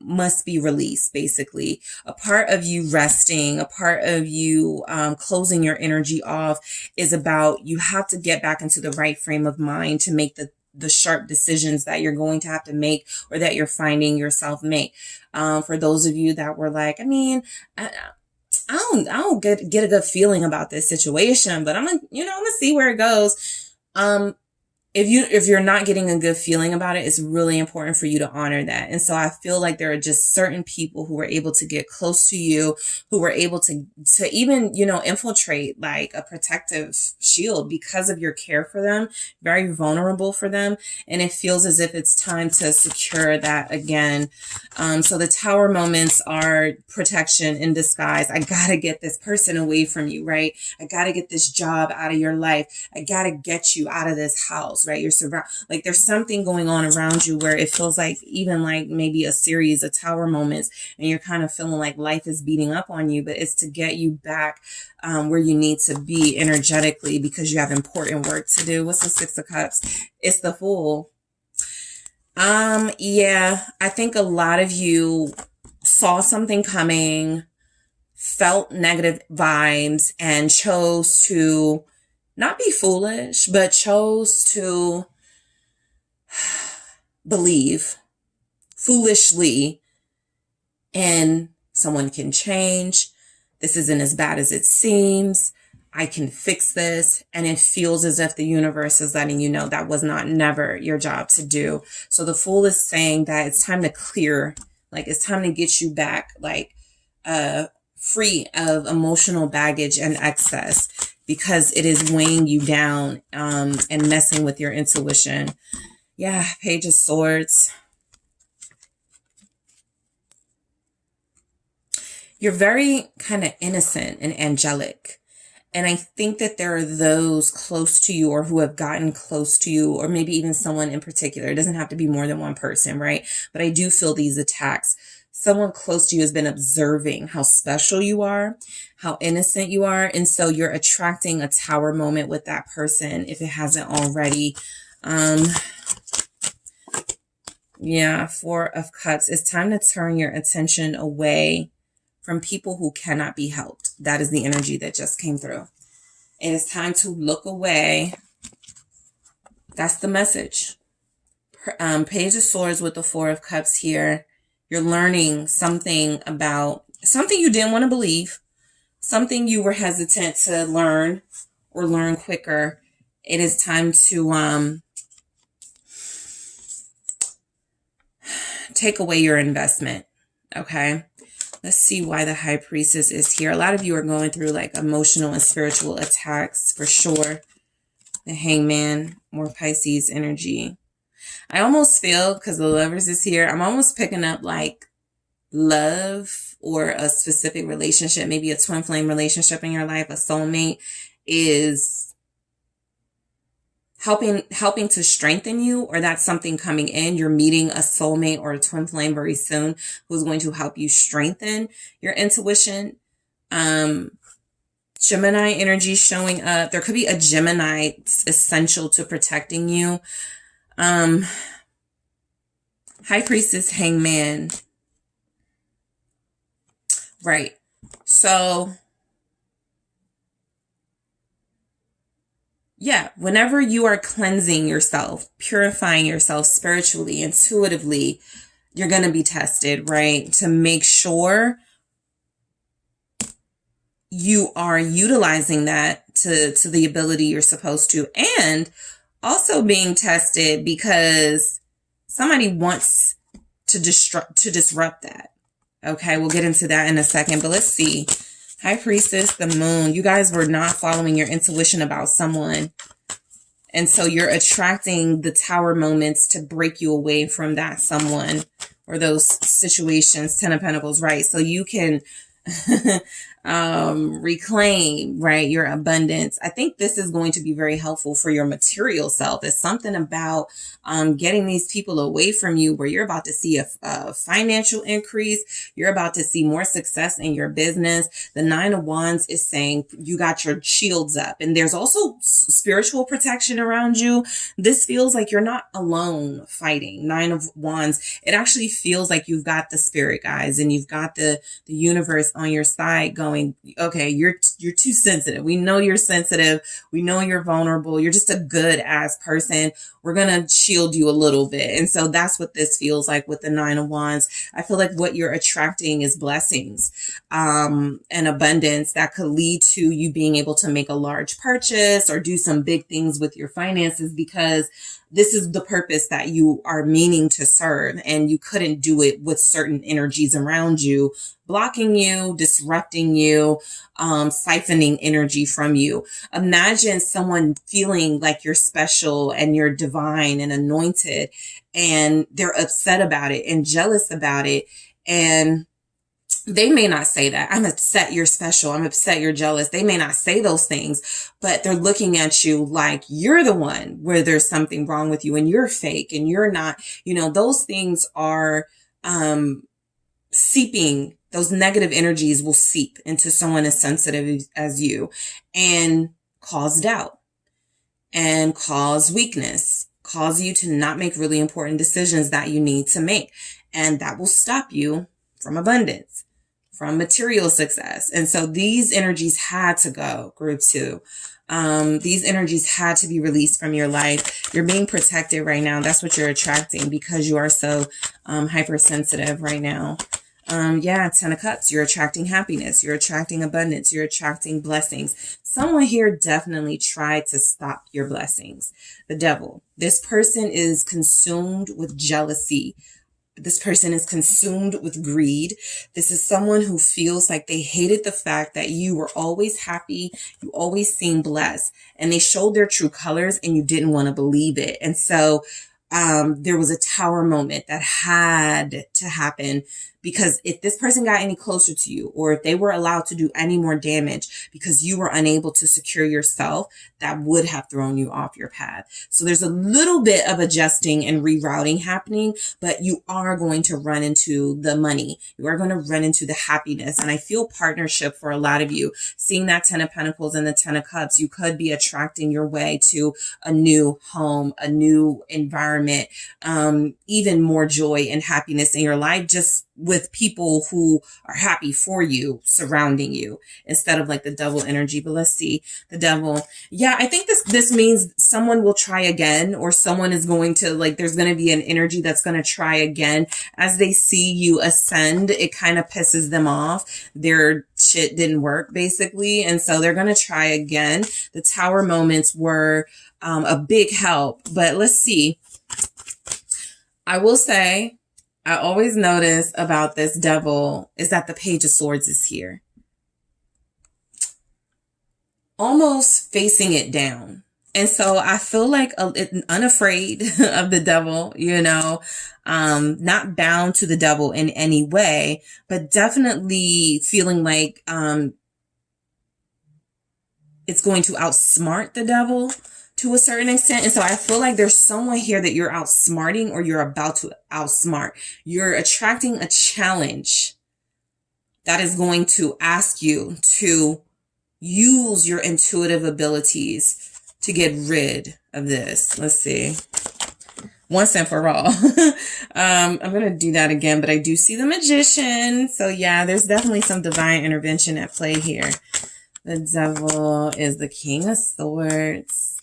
must be released, basically. A part of you resting, a part of you closing your energy off is about, you have to get back into the right frame of mind to make the sharp decisions that you're going to have to make, or that you're finding yourself make. For those of you that were like, I don't get a good feeling about this situation, but I'm gonna see where it goes. If you're not getting a good feeling about it, it's really important for you to honor that. And so I feel like there are just certain people who were able to get close to you, who were able to even, infiltrate like a protective shield because of your care for them, very vulnerable for them. And it feels as if it's time to secure that again. So the Tower moments are protection in disguise. I gotta get this person away from you, right? I gotta get this job out of your life. I gotta get you out of this house, right? You're like there's something going on around you where it feels like even like maybe a series of Tower moments, and you're kind of feeling like life is beating up on you, but it's to get you back where you need to be energetically, because you have important work to do. What's the Six of Cups? It's the Fool. Yeah, I think a lot of you saw something coming, felt negative vibes, and chose to not be foolish, but chose to believe foolishly in Someone can change. This isn't as bad as it seems. I can fix this. And it feels as if the universe is letting you know that was never your job to do. So the Fool is saying that it's time to clear, like it's time to get you back, like, free of emotional baggage and excess, because it is weighing you down, and messing with your intuition. Yeah, Page of Swords. You're very kind of innocent and angelic. And I think that there are those close to you or who have gotten close to you, or maybe even someone in particular. It doesn't have to be more than one person, right? But I do feel these attacks. Someone close to you has been observing how special you are, how innocent you are. And so you're attracting a tower moment with that person if it hasn't already. Yeah, Four of Cups. It's time to turn your attention away from people who cannot be helped. That is the energy that just came through. It is time to look away. That's the message. Page of Swords with the Four of Cups here. You're learning something about something you didn't want to believe, something you were hesitant to learn or learn quicker. It is time to take away your investment. Okay. Let's see why the High Priestess is here. A lot of you are going through like emotional and spiritual attacks for sure. The Hangman, more Pisces energy. I almost feel, because the Lovers is here, I'm almost picking up like love or a specific relationship, maybe a twin flame relationship in your life, a soulmate is helping to strengthen you, or that's something coming in. You're meeting a soulmate or a twin flame very soon who's going to help you strengthen your intuition. Gemini energy showing up. There could be a Gemini essential to protecting you. High Priestess, Hangman. Right. So yeah, whenever you are cleansing yourself, purifying yourself spiritually, intuitively, you're going to be tested, right? To make sure you are utilizing that to the ability you're supposed to, and also being tested because somebody wants to disrupt that. Okay, we'll get into that in a second, but let's see. High Priestess, the Moon. You guys were not following your intuition about someone. And so you're attracting the tower moments to break you away from that someone or those situations. 10 of Pentacles, right? So you can reclaim, right, your abundance. I think this is going to be very helpful for your material self. It's something about getting these people away from you where you're about to see a financial increase. You're about to see more success in your business. The 9 of Wands is saying you got your shields up, and there's also spiritual protection around you. This feels like you're not alone fighting. 9 of Wands. It actually feels like you've got the spirit guides and you've got the universe on your side going, okay, you're too sensitive. We know you're sensitive. We know you're vulnerable. You're just a good ass person. We're going to shield you a little bit. And so that's what this feels like with the 9 of Wands. I feel like what you're attracting is blessings, and abundance that could lead to you being able to make a large purchase or do some big things with your finances, because this is the purpose that you are meaning to serve, and you couldn't do it with certain energies around you, blocking you, disrupting you, siphoning energy from you. Imagine someone feeling like you're special and you're divine and anointed, and they're upset about it and jealous about it. And they may not say that. I'm upset you're special. I'm upset you're jealous. They may not say those things, but they're looking at you like you're the one where there's something wrong with you and you're fake and you're not, those things are seeping. Those negative energies will seep into someone as sensitive as you and cause doubt and cause weakness, cause you to not make really important decisions that you need to make. And that will stop you from abundance, from material success. And so these energies had to go, group 2. These energies had to be released from your life. You're being protected right now. That's what you're attracting because you are so hypersensitive right now. Yeah, Ten of Cups. You're attracting happiness. You're attracting abundance. You're attracting blessings. Someone here definitely tried to stop your blessings. The Devil. This person is consumed with jealousy. This person is consumed with greed. This is someone who feels like they hated the fact that you were always happy. You always seemed blessed. And they showed their true colors and you didn't want to believe it. And so there was a tower moment that had to happen, because if this person got any closer to you, or if they were allowed to do any more damage because you were unable to secure yourself, that would have thrown you off your path. So there's a little bit of adjusting and rerouting happening, but you are going to run into the money. You are going to run into the happiness. And I feel partnership for a lot of you. Seeing that Ten of Pentacles and the Ten of Cups, you could be attracting your way to a new home, a new environment, even more joy and happiness in your life, just with people who are happy for you surrounding you, instead of like the Devil energy. But let's see, the Devil. Yeah, I think this means someone will try again, or someone is going to, like, there's going to be an energy that's going to try again. As they see you ascend, it kind of pisses them off. Their shit didn't work, basically. And so they're going to try again. The Tower moments were a big help. But let's see. I will say, I always notice about this Devil is that the Page of Swords is here, almost facing it down. And so I feel like unafraid of the Devil, not bound to the Devil in any way, but definitely feeling like it's going to outsmart the Devil to a certain extent. And so I feel like there's someone here that you're outsmarting, or you're about to outsmart. You're attracting a challenge that is going to ask you to use your intuitive abilities to get rid of this. Let's see. Once and for all. I'm going to do that again, but I do see the Magician. So yeah, there's definitely some divine intervention at play here. The Devil is the King of Swords.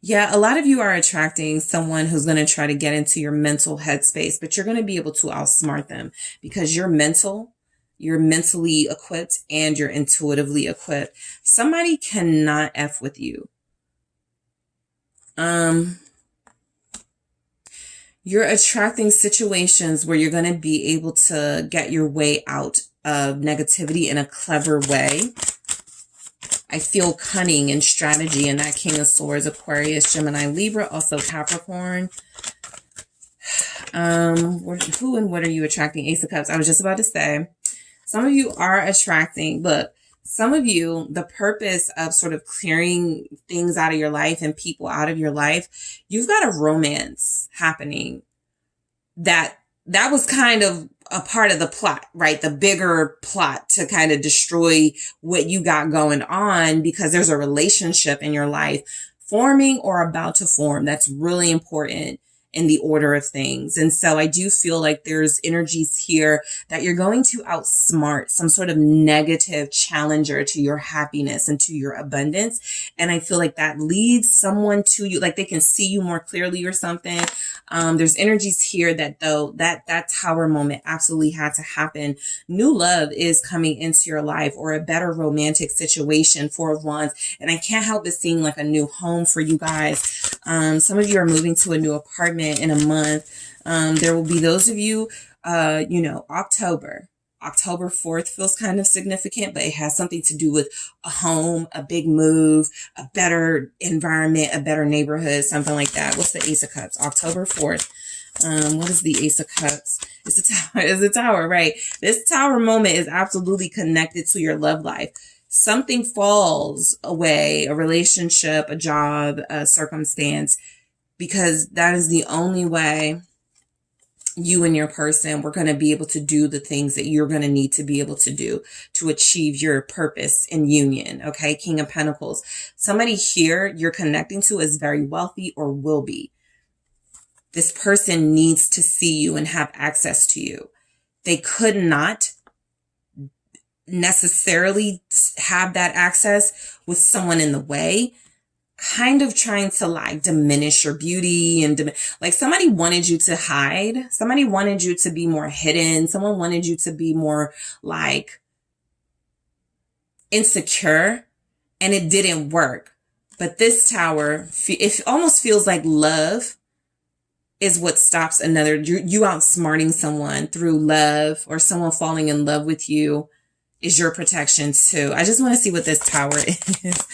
Yeah, a lot of you are attracting someone who's going to try to get into your mental headspace, but you're going to be able to outsmart them, because you're mentally equipped and you're intuitively equipped. Somebody cannot F with you. You're attracting situations where you're going to be able to get your way out of negativity in a clever way. I feel cunning and strategy in that King of Swords, Aquarius, Gemini, Libra, also Capricorn. Who and what are you attracting? Ace of Cups. I was just about to say, some of you are attracting, look, some of you, the purpose of sort of clearing things out of your life and people out of your life, you've got a romance happening that was kind of a part of the plot, right? The bigger plot to kind of destroy what you got going on, because there's a relationship in your life forming or about to form that's really important in the order of things. And so I do feel like there's energies here that you're going to outsmart some sort of negative challenger to your happiness and to your abundance. And I feel like that leads someone to you, like they can see you more clearly or something. There's energies here that though that tower moment absolutely had to happen. New love is coming into your life, or a better romantic situation, Four of Wands. And I can't help but seeing like a new home for you guys. Some of you are moving to a new apartment in a month. There will be those of you, October 4th feels kind of significant, but it has something to do with a home, a big move, a better environment, a better neighborhood, something like that. What's the Ace of Cups? October 4th. What is the Ace of Cups? It's a tower. It's a tower, right? This tower moment is absolutely connected to your love life. Something falls away, a relationship, a job, a circumstance, because that is the only way you and your person were going to be able to do the things that you're going to need to be able to do to achieve your purpose in union. Okay. King of Pentacles. Somebody here you're connecting to is very wealthy or will be. This person needs to see you and have access to you. They could not necessarily have that access with someone in the way. kind of trying to like diminish your beauty and like somebody wanted you to hide. Somebody wanted you to be more hidden. Someone wanted you to be more like insecure, and it didn't work. But this Tower, it almost feels like love is what stops another. You outsmarting someone through love, or someone falling in love with you is your protection too. I just want to see what this Tower is.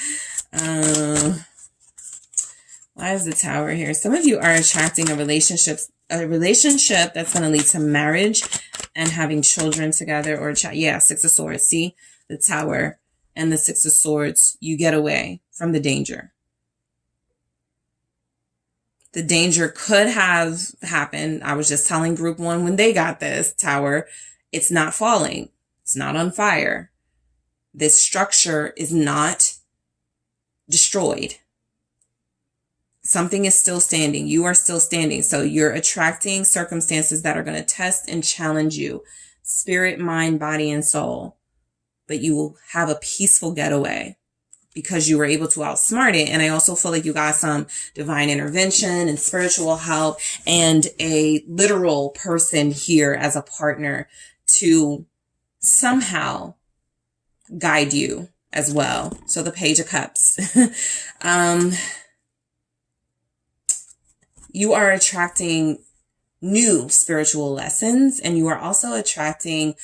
Why is the Tower here? Some of you are attracting a relationship that's going to lead to marriage and having children together, or yeah, Six of Swords. See the Tower and the Six of Swords. You get away from the danger. The danger could have happened. I was just telling group 1 when they got this Tower, it's not falling. It's not on fire. This structure is not destroyed. Something is still standing. You are still standing. So you're attracting circumstances that are going to test and challenge you. Spirit, mind, body, and soul. But you will have a peaceful getaway because you were able to outsmart it. And I also feel like you got some divine intervention and spiritual help and a literal person here as a partner to somehow guide you as well. So the Page of Cups. You are attracting new spiritual lessons, and you are also attracting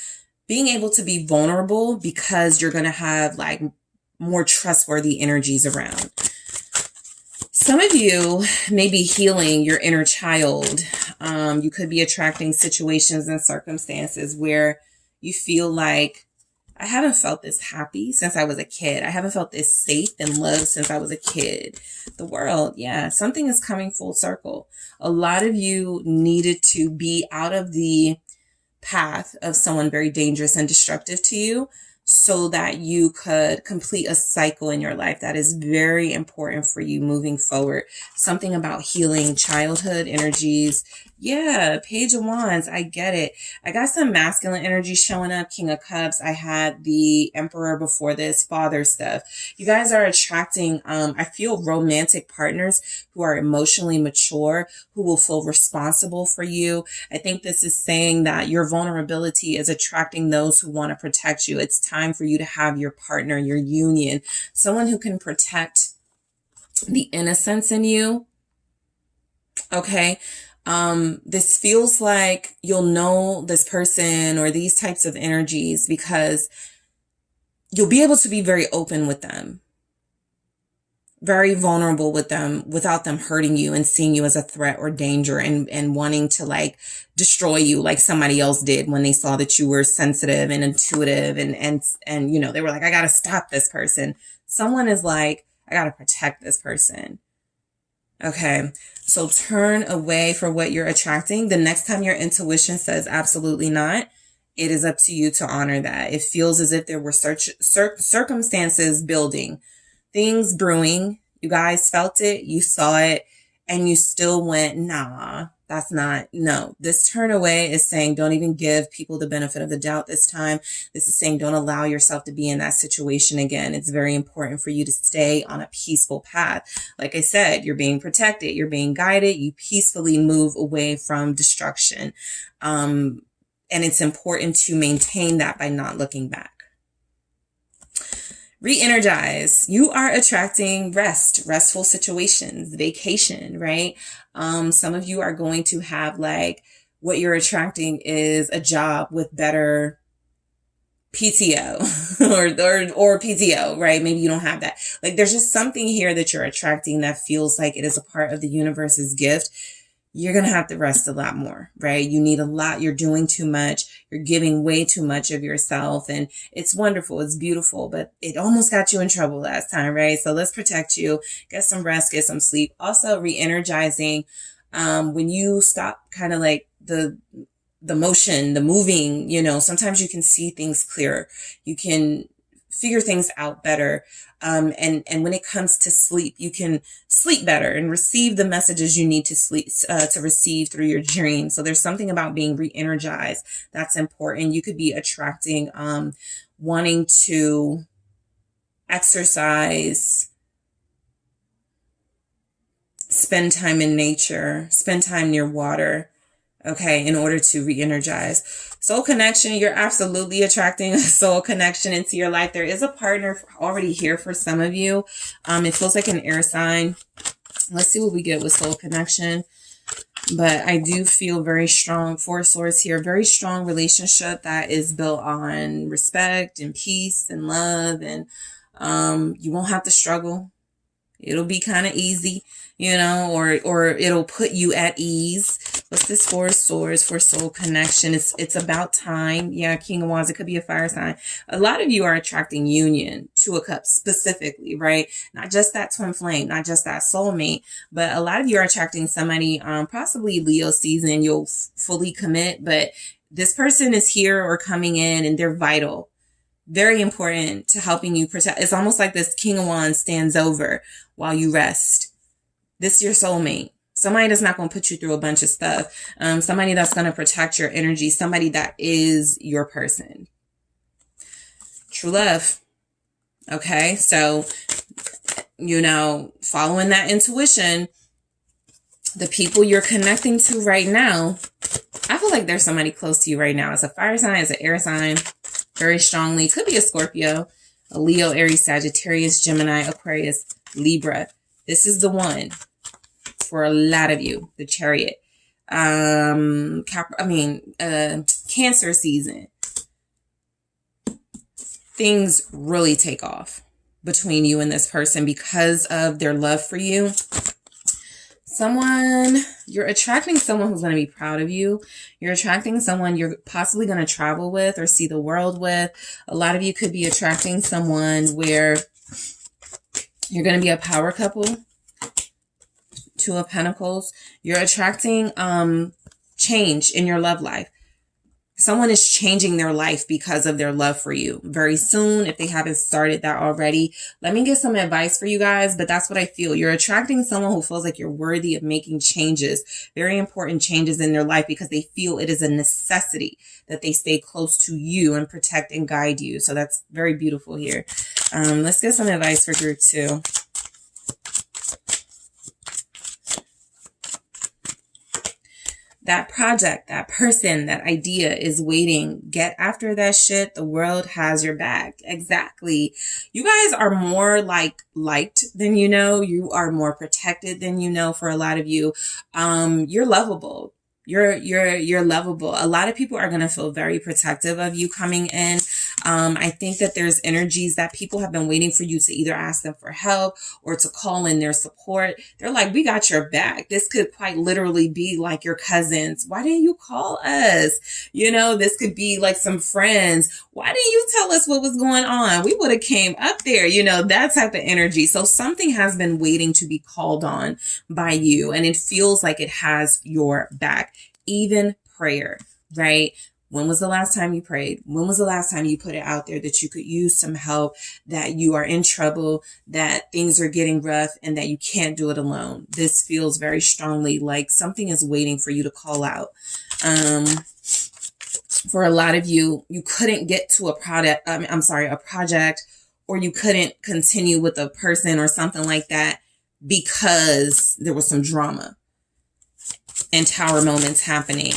being able to be vulnerable because you're going to have like more trustworthy energies around. Some of you may be healing your inner child. You could be attracting situations and circumstances where you feel like, I haven't felt this happy since I was a kid. I haven't felt this safe and loved since I was a kid. The world, yeah, something is coming full circle. A lot of you needed to be out of the path of someone very dangerous and destructive to you so that you could complete a cycle in your life that is very important for you moving forward. Something about healing childhood energies. Yeah, Page of Wands, I get it. I got some masculine energy showing up, King of Cups. I had the Emperor before this, father stuff. You guys are attracting, I feel romantic partners who are emotionally mature, who will feel responsible for you. I think this is saying that your vulnerability is attracting those who want to protect you. It's time for you to have your partner, your union, someone who can protect the innocence in you. Okay. This feels like you'll know this person or these types of energies because you'll be able to be very open with them, very vulnerable with them without them hurting you and seeing you as a threat or danger and wanting to like destroy you like somebody else did when they saw that you were sensitive and intuitive and you know, they were like, I got to stop this person. Someone is like, I got to protect this person. Okay. So turn away from what you're attracting. The next time your intuition says absolutely not, it is up to you to honor that. It feels as if there were circumstances building, things brewing. You guys felt it, you saw it, and you still went, nah, that's not, no. This turn away is saying don't even give people the benefit of the doubt this time. This is saying don't allow yourself to be in that situation again. It's very important for you to stay on a peaceful path. Like I said, you're being protected, you're being guided, you peacefully move away from destruction. And it's important to maintain that by not looking back. Re-energize. You are attracting restful situations, vacation, right? Some of you are going to have like what you're attracting is a job with better PTO or PTO, right? Maybe you don't have that. Like there's just something here that you're attracting that feels like it is a part of the universe's gift. You're going to have to rest a lot more, right? You need a lot. You're doing too much. You're giving way too much of yourself. And it's wonderful. It's beautiful, but it almost got you in trouble last time, right? So let's protect you. Get some rest, get some sleep. Also re-energizing. When you stop kind of like the motion, the moving, you know, sometimes you can see things clearer. You can figure things out better. And when it comes to sleep, you can sleep better and receive the messages you need to sleep, to receive through your dreams. So there's something about being re-energized that's important. You could be attracting, wanting to exercise spend time in nature, spend time near water, okay, in order to re-energize. Soul connection, you're absolutely attracting a soul connection into your life. There is a partner already here for some of you. It feels like an air sign. Let's see what we get with soul connection. But I do feel very strong, Four Swords here, very strong relationship that is built on respect and peace and love. And you won't have to struggle. It'll be kind of easy, you know, or it'll put you at ease. What's this Four of Swords for soul connection? It's about time. Yeah, King of Wands. It could be a fire sign. A lot of you are attracting union, Two of Cups specifically, right? Not just that twin flame, not just that soulmate, but a lot of you are attracting somebody, possibly Leo season. You'll fully commit, but this person is here or coming in and they're vital. Very important to helping you protect. It's almost like this King of Wands stands over while you rest. This is your soulmate. Somebody that's not going to put you through a bunch of stuff. Somebody that's going to protect your energy. Somebody that is your person. True love. Okay. So, you know, following that intuition, the people you're connecting to right now, I feel like there's somebody close to you right now. It's a fire sign. It's an air sign. Very strongly. Could be a Scorpio, a Leo, Aries, Sagittarius, Gemini, Aquarius, Libra. This is the one for a lot of you. The Chariot. Cancer season. Things really take off between you and this person because of their love for you. You're attracting someone who's going to be proud of you. You're attracting someone you're possibly going to travel with or see the world with. A lot of you could be attracting someone where you're going to be a power couple. Two of Pentacles. You're attracting change in your love life. Someone is changing their life because of their love for you very soon. If they haven't started that already, let me get some advice for you guys, but that's what I feel. You're attracting someone who feels like you're worthy of making changes, very important changes in their life because they feel it is a necessity that they stay close to you and protect and guide you. So that's very beautiful here. Let's get some advice for group 2. That project, that person, that idea is waiting. Get after that shit. The world has your back. Exactly. You guys are more liked than you know. You are more protected than you know for a lot of you. You're lovable. You're lovable. A lot of people are going to feel very protective of you coming in. I think that there's energies that people have been waiting for you to either ask them for help or to call in their support. They're like, we got your back. This could quite literally be like your cousins. Why didn't you call us? You know, this could be like some friends. Why didn't you tell us what was going on? We would have came up there, you know, that type of energy. So something has been waiting to be called on by you, and it feels like it has your back. Even prayer, right? When was the last time you prayed? When was the last time you put it out there that you could use some help, that you are in trouble, that things are getting rough, and that you can't do it alone? This feels very strongly like something is waiting for you to call out. For a lot of you, you couldn't get to a project, or you couldn't continue with a person or something like that because there was some drama and tower moments happening.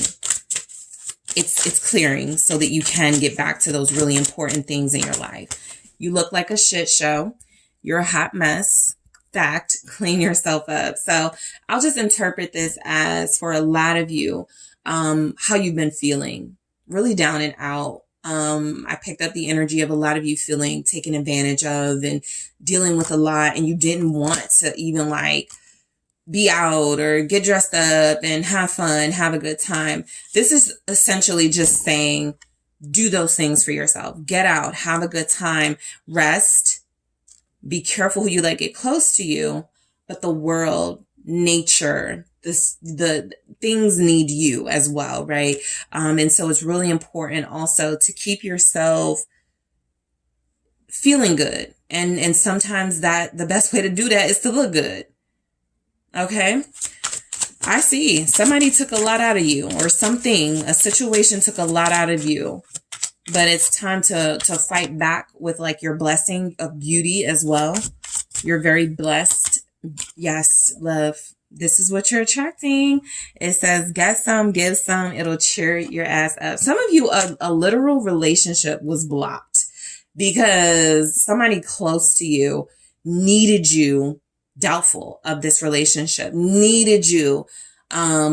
It's clearing so that you can get back to those really important things in your life. You look like a shit show. You're a hot mess. Fact, clean yourself up. So I'll just interpret this as, for a lot of you, how you've been feeling. Really down and out. I picked up the energy of a lot of you feeling taken advantage of and dealing with a lot, and you didn't want to even be out or get dressed up and have fun, have a good time. This is essentially just saying, do those things for yourself. Get out, have a good time, rest, be careful who you let get close to you, but the world, nature, the things need you as well, right? And so it's really important also to keep yourself feeling good. And sometimes the best way to do that is to look good. Okay. I see somebody took a lot out of you, or a situation took a lot out of you, but it's time to fight back with your blessing of beauty as well. You're very blessed. Yes, love. This is what you're attracting. It says, get some, give some. It'll cheer your ass up. Some of you, a literal relationship was blocked because somebody close to you needed you doubtful of this relationship, needed you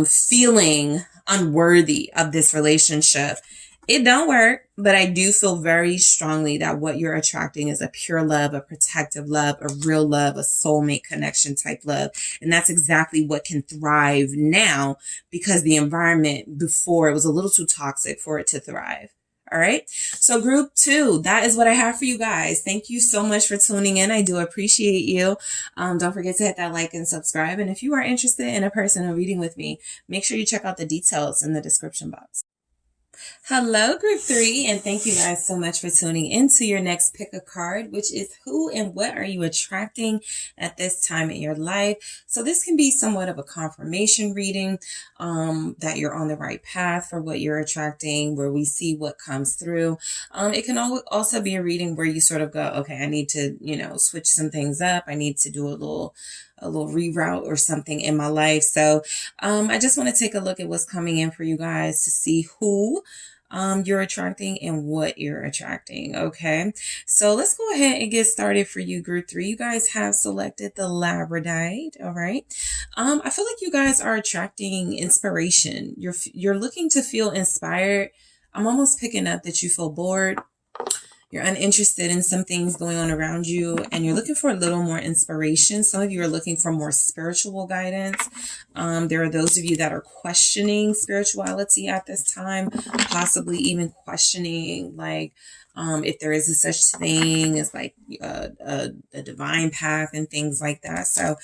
feeling unworthy of this relationship. It don't work, but I do feel very strongly that what you're attracting is a pure love, a protective love, a real love, a soulmate connection type love. And that's exactly what can thrive now, because the environment before, it was a little too toxic for it to thrive. All right. So group 2, that is what I have for you guys. Thank you so much for tuning in. I do appreciate you. Don't forget to hit that like and subscribe. And if you are interested in a personal reading with me, make sure you check out the details in the description box. Hello, group 3, and thank you guys so much for tuning into your next pick a card, which is who and what are you attracting at this time in your life. So this can be somewhat of a confirmation reading, that you're on the right path for what you're attracting, where we see what comes through. It can also be a reading where you sort of go, okay, I need to, switch some things up. I need to do a little reroute or something in my life. So I just want to take a look at what's coming in for you guys to see who you're attracting and what you're attracting. Okay, so let's go ahead and get started for you, group 3. You guys have selected the Labradorite. All right. I feel like you guys are attracting inspiration. You're looking to feel inspired. I'm almost picking up that you feel bored. You're uninterested in some things going on around you, and you're looking for a little more inspiration. Some of you are looking for more spiritual guidance. There are those of you that are questioning spirituality at this time, possibly even questioning if there is a such thing as like a divine path and things like that. So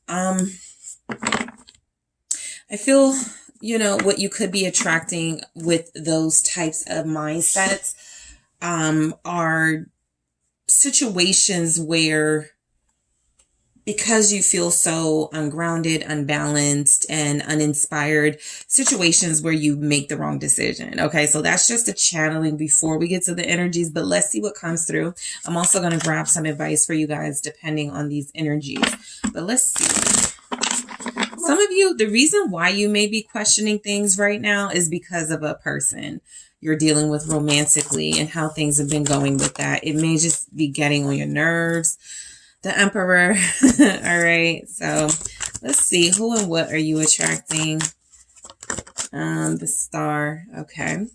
I feel, what you could be attracting with those types of mindsets are situations where, because you feel so ungrounded, unbalanced, and uninspired, situations where you make the wrong decision. Okay, so that's just a channeling before we get to the energies, but let's see what comes through. I'm also going to grab some advice for you guys depending on these energies, but let's see. Some of you, the reason why you may be questioning things right now is because of a person you're dealing with romantically and how things have been going with that. It may just be getting on your nerves. The Emperor. All right. So let's see. Who and what are you attracting? The Star. Okay.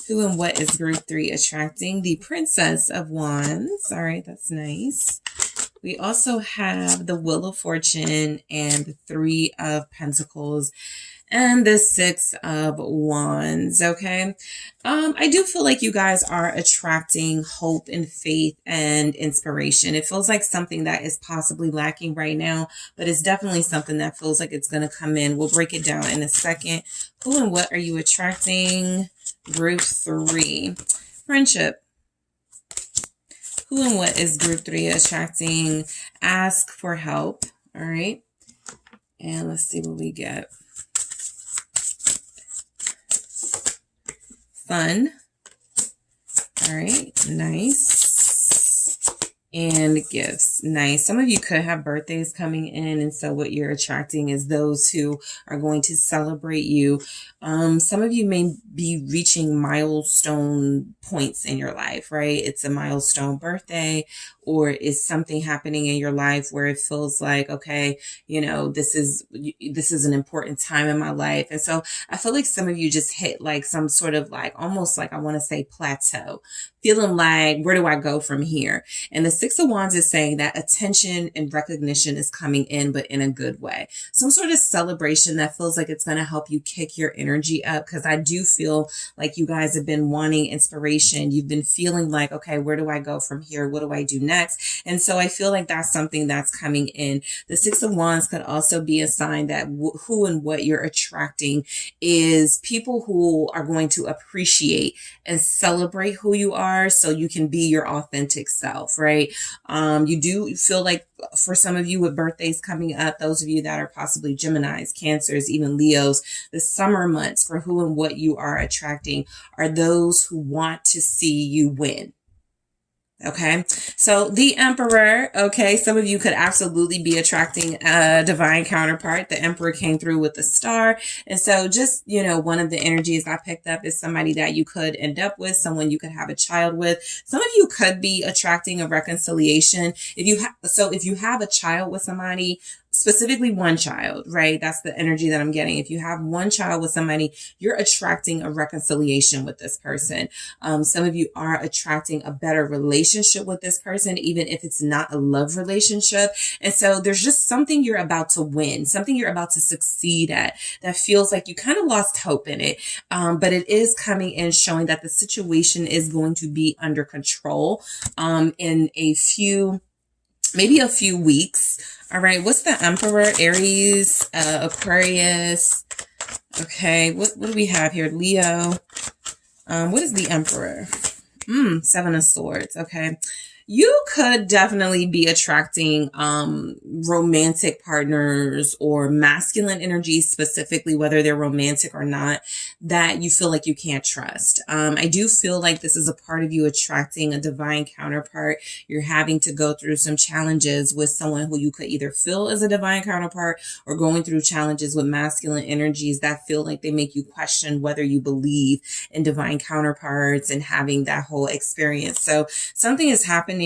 Who and what is group 3 attracting? The Princess of Wands. All right. That's nice. We also have the Wheel of Fortune and the 3 of Pentacles and the 6 of Wands. Okay. I do feel like you guys are attracting hope and faith and inspiration. It feels like something that is possibly lacking right now, but it's definitely something that feels like it's going to come in. We'll break it down in a second. Who and what are you attracting? Group 3. Friendship. Who and what is group 3 attracting? Ask for help. All right. And let's see what we get. Fun. All right. Nice. And gifts. Nice. Some of you could have birthdays coming in, and so what you're attracting is those who are going to celebrate you. Some of you may be reaching milestone points in your life, right? It's a milestone birthday, or is something happening in your life where it feels like, okay, this is an important time in my life. And so I feel like some of you just hit like some sort of almost I want to say plateau, feeling like, where do I go from here? And the 6 of Wands is saying that attention and recognition is coming in, but in a good way. Some sort of celebration that feels like it's going to help you kick your energy up, because I do feel like you guys have been wanting inspiration. You've been feeling like, okay, where do I go from here? What do I do next? And so I feel like that's something that's coming in. The 6 of Wands could also be a sign that who and what you're attracting is people who are going to appreciate and celebrate who you are, so you can be your authentic self, right? You do feel like, for some of you with birthdays coming up, those of you that are possibly Geminis, Cancers, even Leos, the summer months for who and what you are attracting are those who want to see you win. Okay, so the Emperor, okay, some of you could absolutely be attracting a divine counterpart. The Emperor came through with the star. And so just, one of the energies I picked up is somebody that you could end up with, someone you could have a child with. Some of you could be attracting a reconciliation. If you have a child with somebody, specifically one child, right? That's the energy that I'm getting. If you have one child with somebody, you're attracting a reconciliation with this person. Some of you are attracting a better relationship with this person, even if it's not a love relationship. And so there's just something you're about to win, something you're about to succeed at that feels like you kind of lost hope in it. But it is coming in showing that the situation is going to be under control in maybe a few weeks. All right. What's the Emperor? Aries, Aquarius. Okay. What do we have here? Leo. What is the Emperor? Seven of Swords. Okay. You could definitely be attracting romantic partners or masculine energies, specifically, whether they're romantic or not, that you feel like you can't trust. I do feel like this is a part of you attracting a divine counterpart. You're having to go through some challenges with someone who you could either feel as a divine counterpart or going through challenges with masculine energies that feel like they make you question whether you believe in divine counterparts and having that whole experience. So something is happening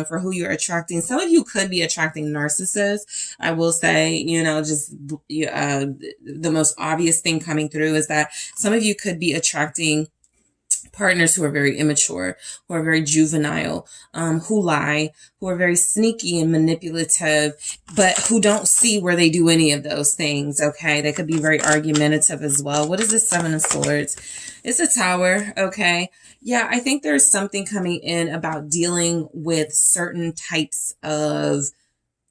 for who you're attracting. Some of you could be attracting narcissists. I will say, the most obvious thing coming through is that some of you could be attracting partners who are very immature, who are very juvenile, who lie, who are very sneaky and manipulative, but who don't see where they do any of those things. Okay. They could be very argumentative as well. What is the Seven of Swords? It's a Tower. Okay. Yeah, I think there's something coming in about dealing with certain types of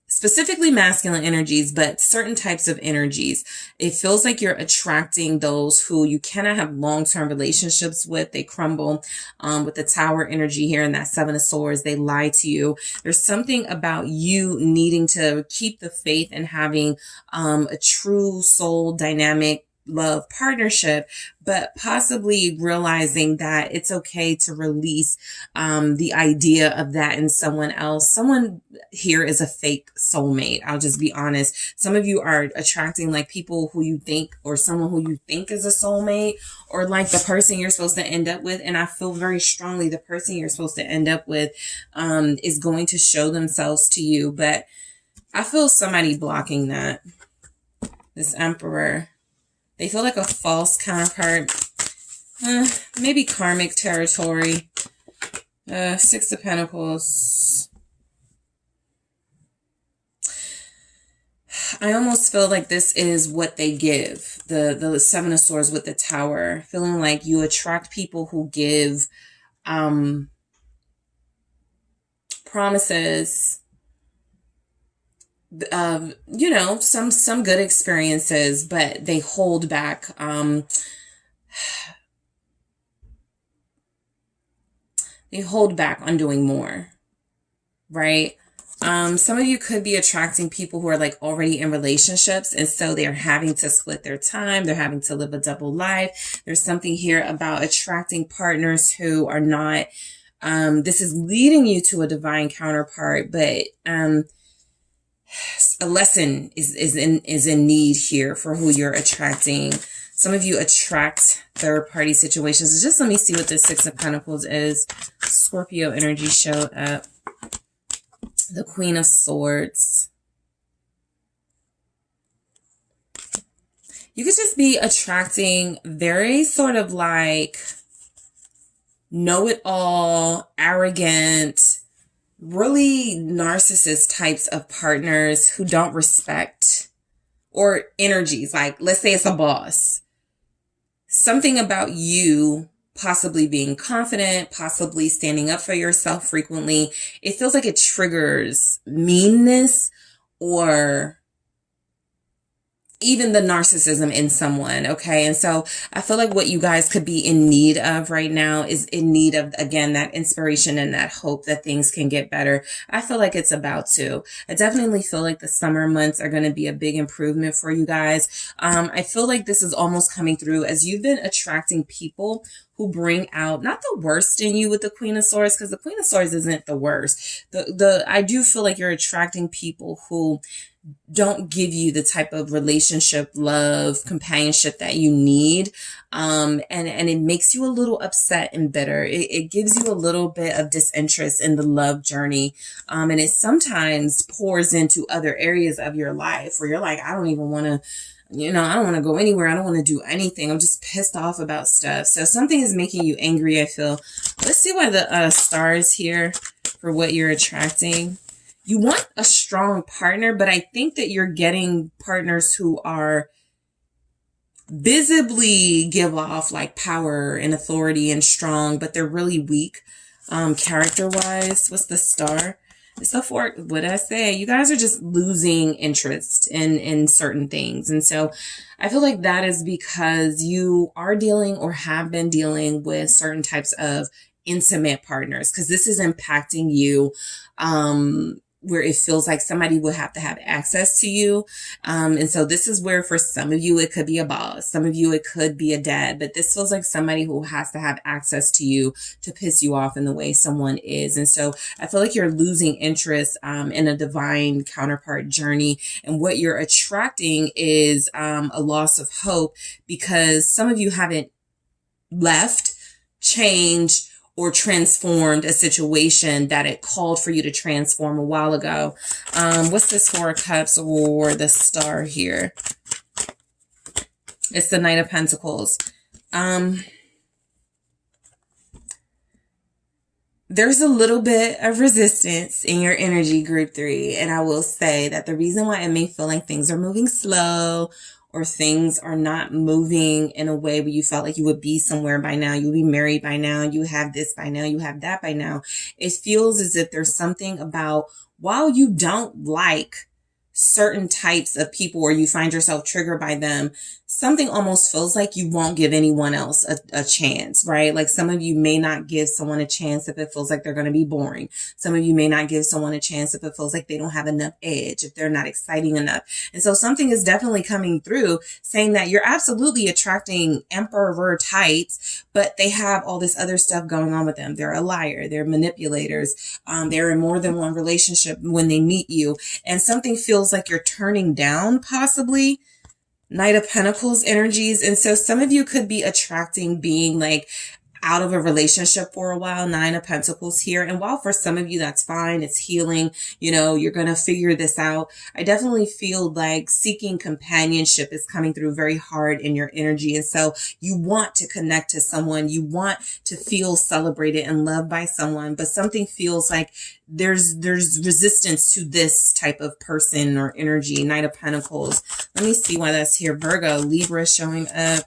specifically masculine energies, but certain types of energies. It feels like you're attracting those who you cannot have long-term relationships with. They crumble with the Tower energy here and that Seven of Swords. They lie to you. There's something about you needing to keep the faith and having a true soul dynamic love partnership, but possibly realizing that it's okay to release the idea of that in someone else. Someone here is a fake soulmate. I'll just be honest. Some of you are attracting like people who you think, or someone who you think is a soulmate, or like the person you're supposed to end up with. And I feel very strongly the person you're supposed to end up with is going to show themselves to you. But I feel somebody blocking that. This Emperor. They feel like a false counterpart. Maybe karmic territory. Six of Pentacles. I almost feel like this is what they give. The Seven of Swords with the Tower. Feeling like you attract people who give promises, some good experiences, but they hold back. They hold back on doing more, right? Some of you could be attracting people who are like already in relationships, and so they're having to split their time. They're having to live a double life. There's something here about attracting partners who are not, this is leading you to a divine counterpart, but, a lesson is in need here for who you're attracting. Some of you attract third-party situations. Just let me see what the Six of Pentacles is. Scorpio energy showed up. The Queen of Swords. You could just be attracting very sort of like know-it-all, arrogant, really narcissist types of partners who don't respect, or energies. Like, let's say it's a boss. Something about you possibly being confident, possibly standing up for yourself frequently. It feels like it triggers meanness or even the narcissism in someone. Okay. And so I feel like what you guys could be in need of right now is in need of, again, that inspiration and that hope that things can get better. I feel like it's about to. I definitely feel like the summer months are going to be a big improvement for you guys. I feel like this is almost coming through as you've been attracting people who bring out not the worst in you with the Queen of Swords, because the Queen of Swords isn't the worst. I do feel like you're attracting people who don't give you the type of relationship, love, companionship that you need. And it makes you a little upset and bitter. It gives you a little bit of disinterest in the love journey. And it sometimes pours into other areas of your life where you're like, I don't even want to, I don't want to go anywhere. I don't want to do anything. I'm just pissed off about stuff. So something is making you angry, I feel. Let's see why the star is here for what you're attracting. You want a strong partner, but I think that you're getting partners who are visibly give off like power and authority and strong, but they're really weak character-wise. What's the star? It's the four. What did I say? You guys are just losing interest in certain things. And so I feel like that is because you are dealing or have been dealing with certain types of intimate partners, because this is impacting you. Where it feels like somebody would have to have access to you. And so this is where for some of you, it could be a boss. Some of you, it could be a dad, but this feels like somebody who has to have access to you to piss you off in the way someone is. And so I feel like you're losing interest in a divine counterpart journey. And what you're attracting is a loss of hope, because some of you haven't left, changed, or transformed a situation that it called for you to transform a while ago. What's this Four of Cups or the star here? It's the Knight of Pentacles. There's a little bit of resistance in your energy, group 3. And I will say that the reason why it may feel like things are moving slow or things are not moving in a way where you felt like you would be somewhere by now, you would be married by now, you have this by now, you have that by now. It feels as if there's something about, while you don't like certain types of people or you find yourself triggered by them, something almost feels like you won't give anyone else a chance, right? Like some of you may not give someone a chance if it feels like they're going to be boring. Some of you may not give someone a chance if it feels like they don't have enough edge, if they're not exciting enough. And so something is definitely coming through saying that you're absolutely attracting emperor types, but they have all this other stuff going on with them. They're a liar. They're manipulators. They're in more than one relationship when they meet you. And something feels like you're turning down possibly Knight of Pentacles energies. And so some of you could be attracting being like out of a relationship for a while, 9 of Pentacles here. And while for some of you that's fine, it's healing, you're going to figure this out. I definitely feel like seeking companionship is coming through very hard in your energy. And so you want to connect to someone, you want to feel celebrated and loved by someone, but something feels like there's resistance to this type of person or energy. Knight of Pentacles. Let me see why that's here. Virgo, Libra showing up.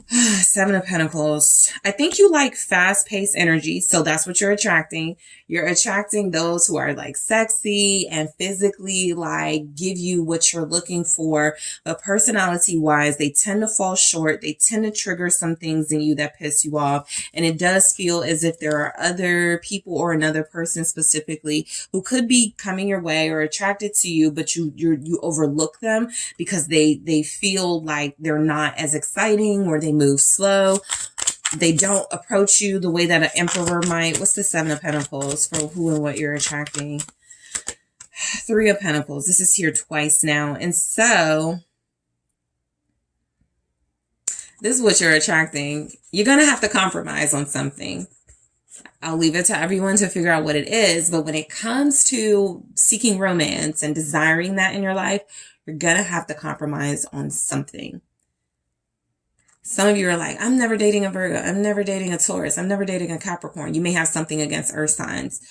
7 of Pentacles. I think you like fast-paced energy, so that's what you're attracting. You're attracting those who are like sexy and physically like give you what you're looking for, but personality-wise, they tend to fall short. They tend to trigger some things in you that piss you off, and it does feel as if there are other people or another person specifically who could be coming your way or attracted to you, but you overlook them because they feel like they're not as exciting or they move slow. They don't approach you the way that an emperor might. What's the 7 of Pentacles for who and what you're attracting? 3 of Pentacles. This is here twice now. And so this is what you're attracting. You're going to have to compromise on something. I'll leave it to everyone to figure out what it is. But when it comes to seeking romance and desiring that in your life, you're going to have to compromise on something. Some of you are like, I'm never dating a Virgo. I'm never dating a Taurus. I'm never dating a Capricorn. You may have something against earth signs.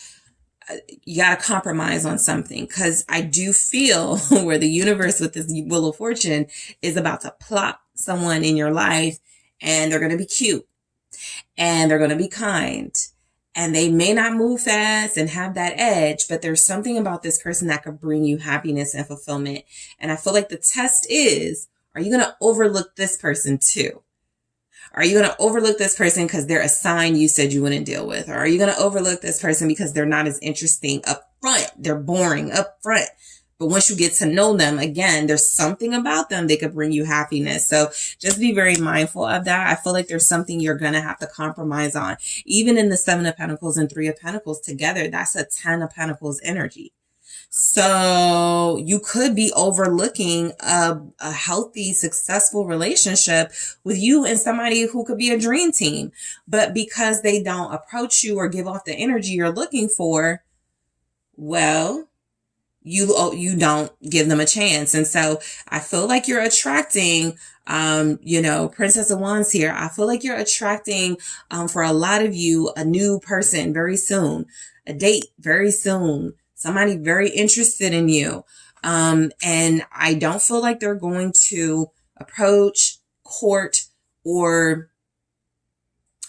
You got to compromise on something, because I do feel where the universe with this Wheel of Fortune is about to plop someone in your life, and they're going to be cute and they're going to be kind and they may not move fast and have that edge, but there's something about this person that could bring you happiness and fulfillment. And I feel like the test is, are you going to overlook this person too? Are you going to overlook this person because they're a sign you said you wouldn't deal with? Or are you going to overlook this person because they're not as interesting up front? They're boring up front. But once you get to know them, again, there's something about them that could bring you happiness. So just be very mindful of that. I feel like there's something you're going to have to compromise on. Even in the 7 of Pentacles and 3 of Pentacles together, that's a 10 of Pentacles energy. So you could be overlooking a healthy, successful relationship with you and somebody who could be a dream team. But because they don't approach you or give off the energy you're looking for, well, you don't give them a chance. And so I feel like you're attracting, Princess of Wands here. I feel like you're attracting, for a lot of you, a new person very soon, a date very soon, somebody very interested in you. And I don't feel like they're going to approach, court, or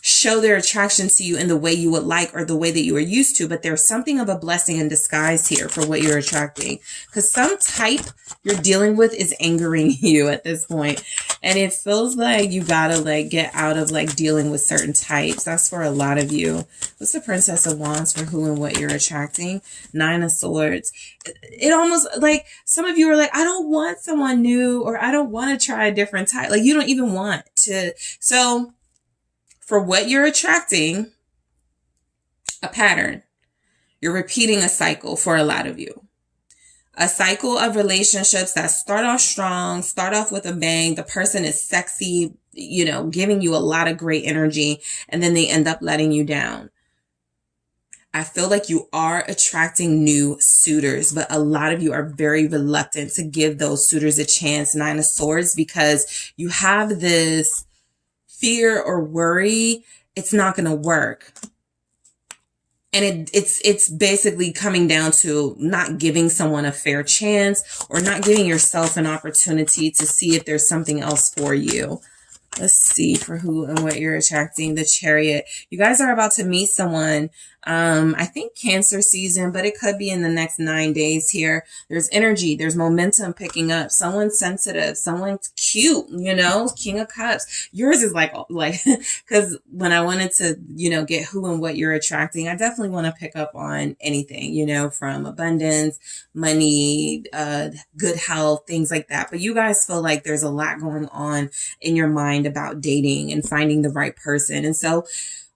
show their attraction to you in the way you would like or the way that you are used to, but there's something of a blessing in disguise here for what you're attracting, because some type you're dealing with is angering you at this point, and it feels like you gotta get out of dealing with certain types. That's for a lot of you. What's the Princess of Wands for who and what you're attracting? 9 of Swords. It almost some of you are I don't want someone new, or I don't want to try a different type. You don't even want to. So for what you're attracting, a pattern. You're repeating a cycle for a lot of you. A cycle of relationships that start off strong, start off with a bang. The person is sexy, giving you a lot of great energy, and then they end up letting you down. I feel like you are attracting new suitors, but a lot of you are very reluctant to give those suitors a chance, 9 of Swords, because you have this fear or worry it's not going to work. And it's basically coming down to not giving someone a fair chance, or not giving yourself an opportunity to see if there's something else for you. Let's see for who and what you're attracting. The Chariot. You guys are about to meet someone. I think Cancer season, but it could be in the next 9 days here. There's energy. There's momentum picking up. Someone's sensitive. Someone's cute, King of Cups. Yours is because when I wanted to, get who and what you're attracting, I definitely want to pick up on anything, from abundance, money, good health, things like that. But you guys feel like there's a lot going on in your mind about dating and finding the right person. And so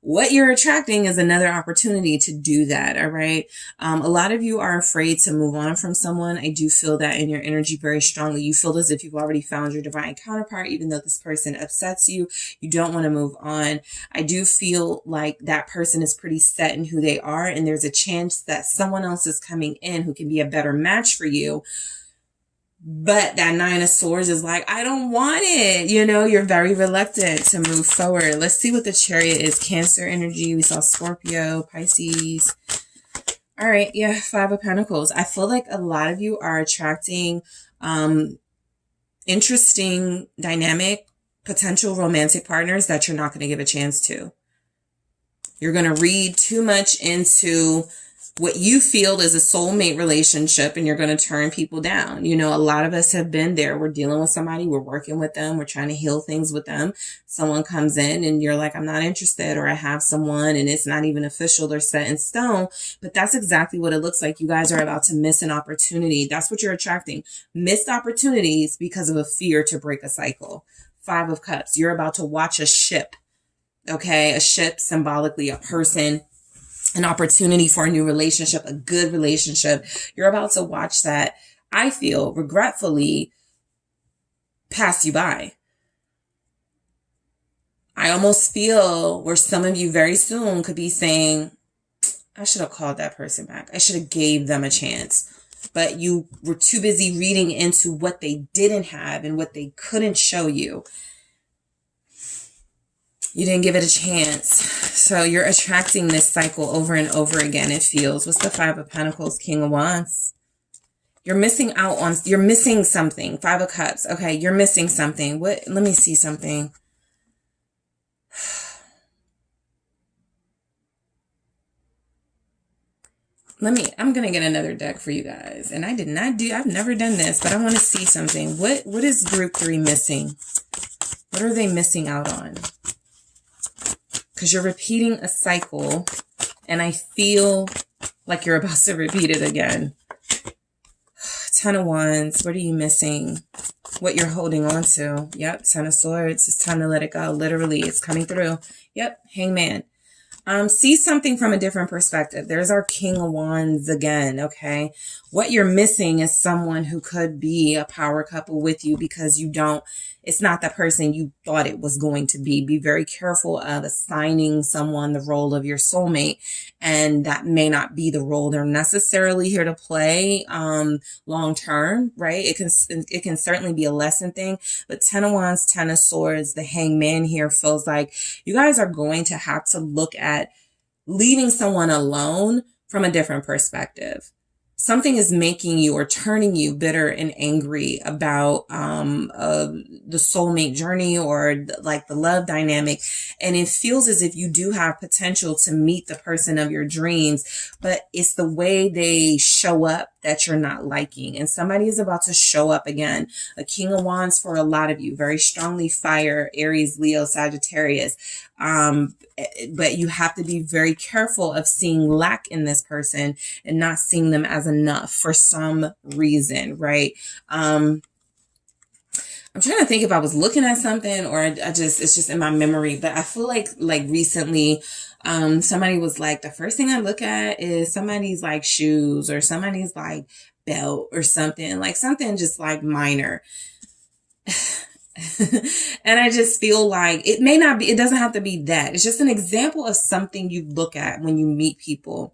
what you're attracting is another opportunity to do that. All right. A lot of you are afraid to move on from someone. I do feel that in your energy very strongly. You feel as if you've already found your divine counterpart, even though this person upsets you. You don't want to move on. I do feel like that person is pretty set in who they are, and there's a chance that someone else is coming in who can be a better match for you. But that 9 of Swords is I don't want it. You're very reluctant to move forward. Let's see what the Chariot is. Cancer energy. We saw Scorpio, Pisces. All right. Yeah. 5 of Pentacles. I feel like a lot of you are attracting interesting, dynamic, potential romantic partners that you're not going to give a chance to. You're going to read too much into what you feel is a soulmate relationship, and you're going to turn people down. A lot of us have been there. We're dealing with somebody. We're working with them. We're trying to heal things with them. Someone comes in and you're like, I'm not interested, or I have someone and it's not even official or set in stone. But that's exactly what it looks like. You guys are about to miss an opportunity. That's what you're attracting. Missed opportunities because of a fear to break a cycle. 5 of Cups. You're about to watch a ship. Okay. A ship, symbolically a person. An opportunity for a new relationship, a good relationship. You're about to watch that, I feel, regretfully pass you by. I almost feel where some of you very soon could be saying, I should have called that person back. I should have gave them a chance. But you were too busy reading into what they didn't have and what they couldn't show you. You didn't give it a chance. So you're attracting this cycle over and over again, it feels. What's the 5 of Pentacles? King of Wands. You're missing out on, you're missing something. 5 of Cups. Okay, you're missing something. What? Let me see something. I'm going to get another deck for you guys. And I've never done this, but I want to see something. What is group 3 missing? What are they missing out on? Because you're repeating a cycle, and I feel like you're about to repeat it again. 10 of Wands. What are you missing? What you're holding on to. Yep. 10 of Swords. It's time to let it go. Literally, it's coming through. Yep. Hangman. See something from a different perspective. There's our King of Wands again, okay? What you're missing is someone who could be a power couple with you because it's not the person you thought it was going to be. Be very careful of assigning someone the role of your soulmate, and that may not be the role they're necessarily here to play long term, right? It can certainly be a lesson thing, but 10 of Wands, 10 of Swords, the Hangman here feels like you guys are going to have to look at leaving someone alone from a different perspective. Something is making you or turning you bitter and angry about the soulmate journey or like the love dynamic. And it feels as if you do have potential to meet the person of your dreams, but it's the way they show up that you're not liking. And somebody is about to show up again. A King of Wands for a lot of you, very strongly fire, Aries, Leo, Sagittarius. But you have to be very careful of seeing lack in this person and not seeing them as enough for some reason, right? I'm trying to think if I was looking at something or it's just in my memory, but I feel like recently, somebody was like, the first thing I look at is somebody's like shoes or somebody's like belt or something just like minor. And I just feel like it doesn't have to be that. It's just an example of something you look at when you meet people.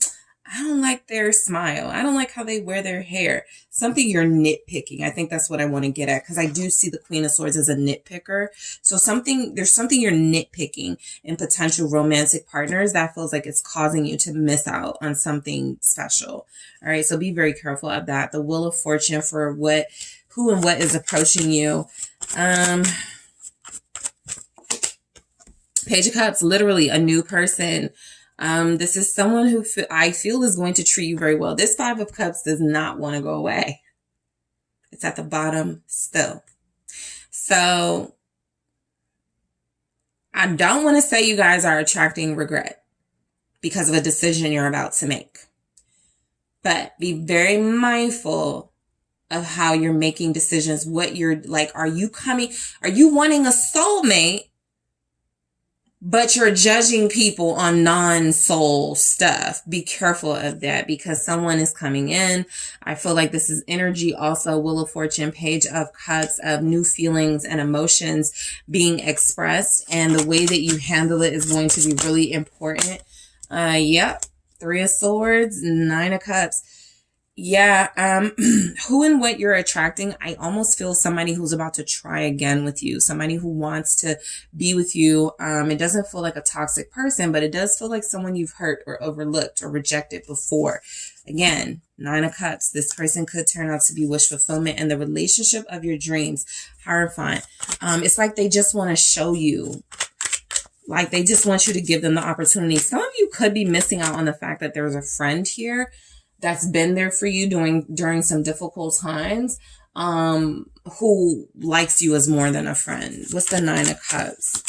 I don't like their smile. I don't like how they wear their hair. Something you're nitpicking. I think that's what I want to get at, because I do see the Queen of Swords as a nitpicker. So there's something you're nitpicking in potential romantic partners that feels like it's causing you to miss out on something special. All right. So be very careful of that. The Wheel of Fortune for who and what is approaching you. Page of Cups, literally a new person. This is someone who I feel is going to treat you very well. This 5 of Cups does not want to go away. It's at the bottom still. So I don't want to say you guys are attracting regret because of a decision you're about to make. But be very mindful of how you're making decisions, what you're like. Are you wanting a soulmate, but you're judging people on non-soul stuff? Be careful of that, because someone is coming in. I feel like this is energy also. Wheel of Fortune, Page of Cups, of new feelings and emotions being expressed. And the way that you handle it is going to be really important. Yep. 3 of Swords, 9 of Cups. Yeah, who and what you're attracting, I almost feel somebody who's about to try again with you, somebody who wants to be with you. It doesn't feel like a toxic person, but it does feel like someone you've hurt or overlooked or rejected before. Again, 9 of Cups, this person could turn out to be wish fulfillment and the relationship of your dreams. Hierophant. It's like they just want to show you. Like they just want you to give them the opportunity. Some of you could be missing out on the fact that there's a friend here that's been there for you during some difficult times, who likes you as more than a friend. What's the 9 of Cups?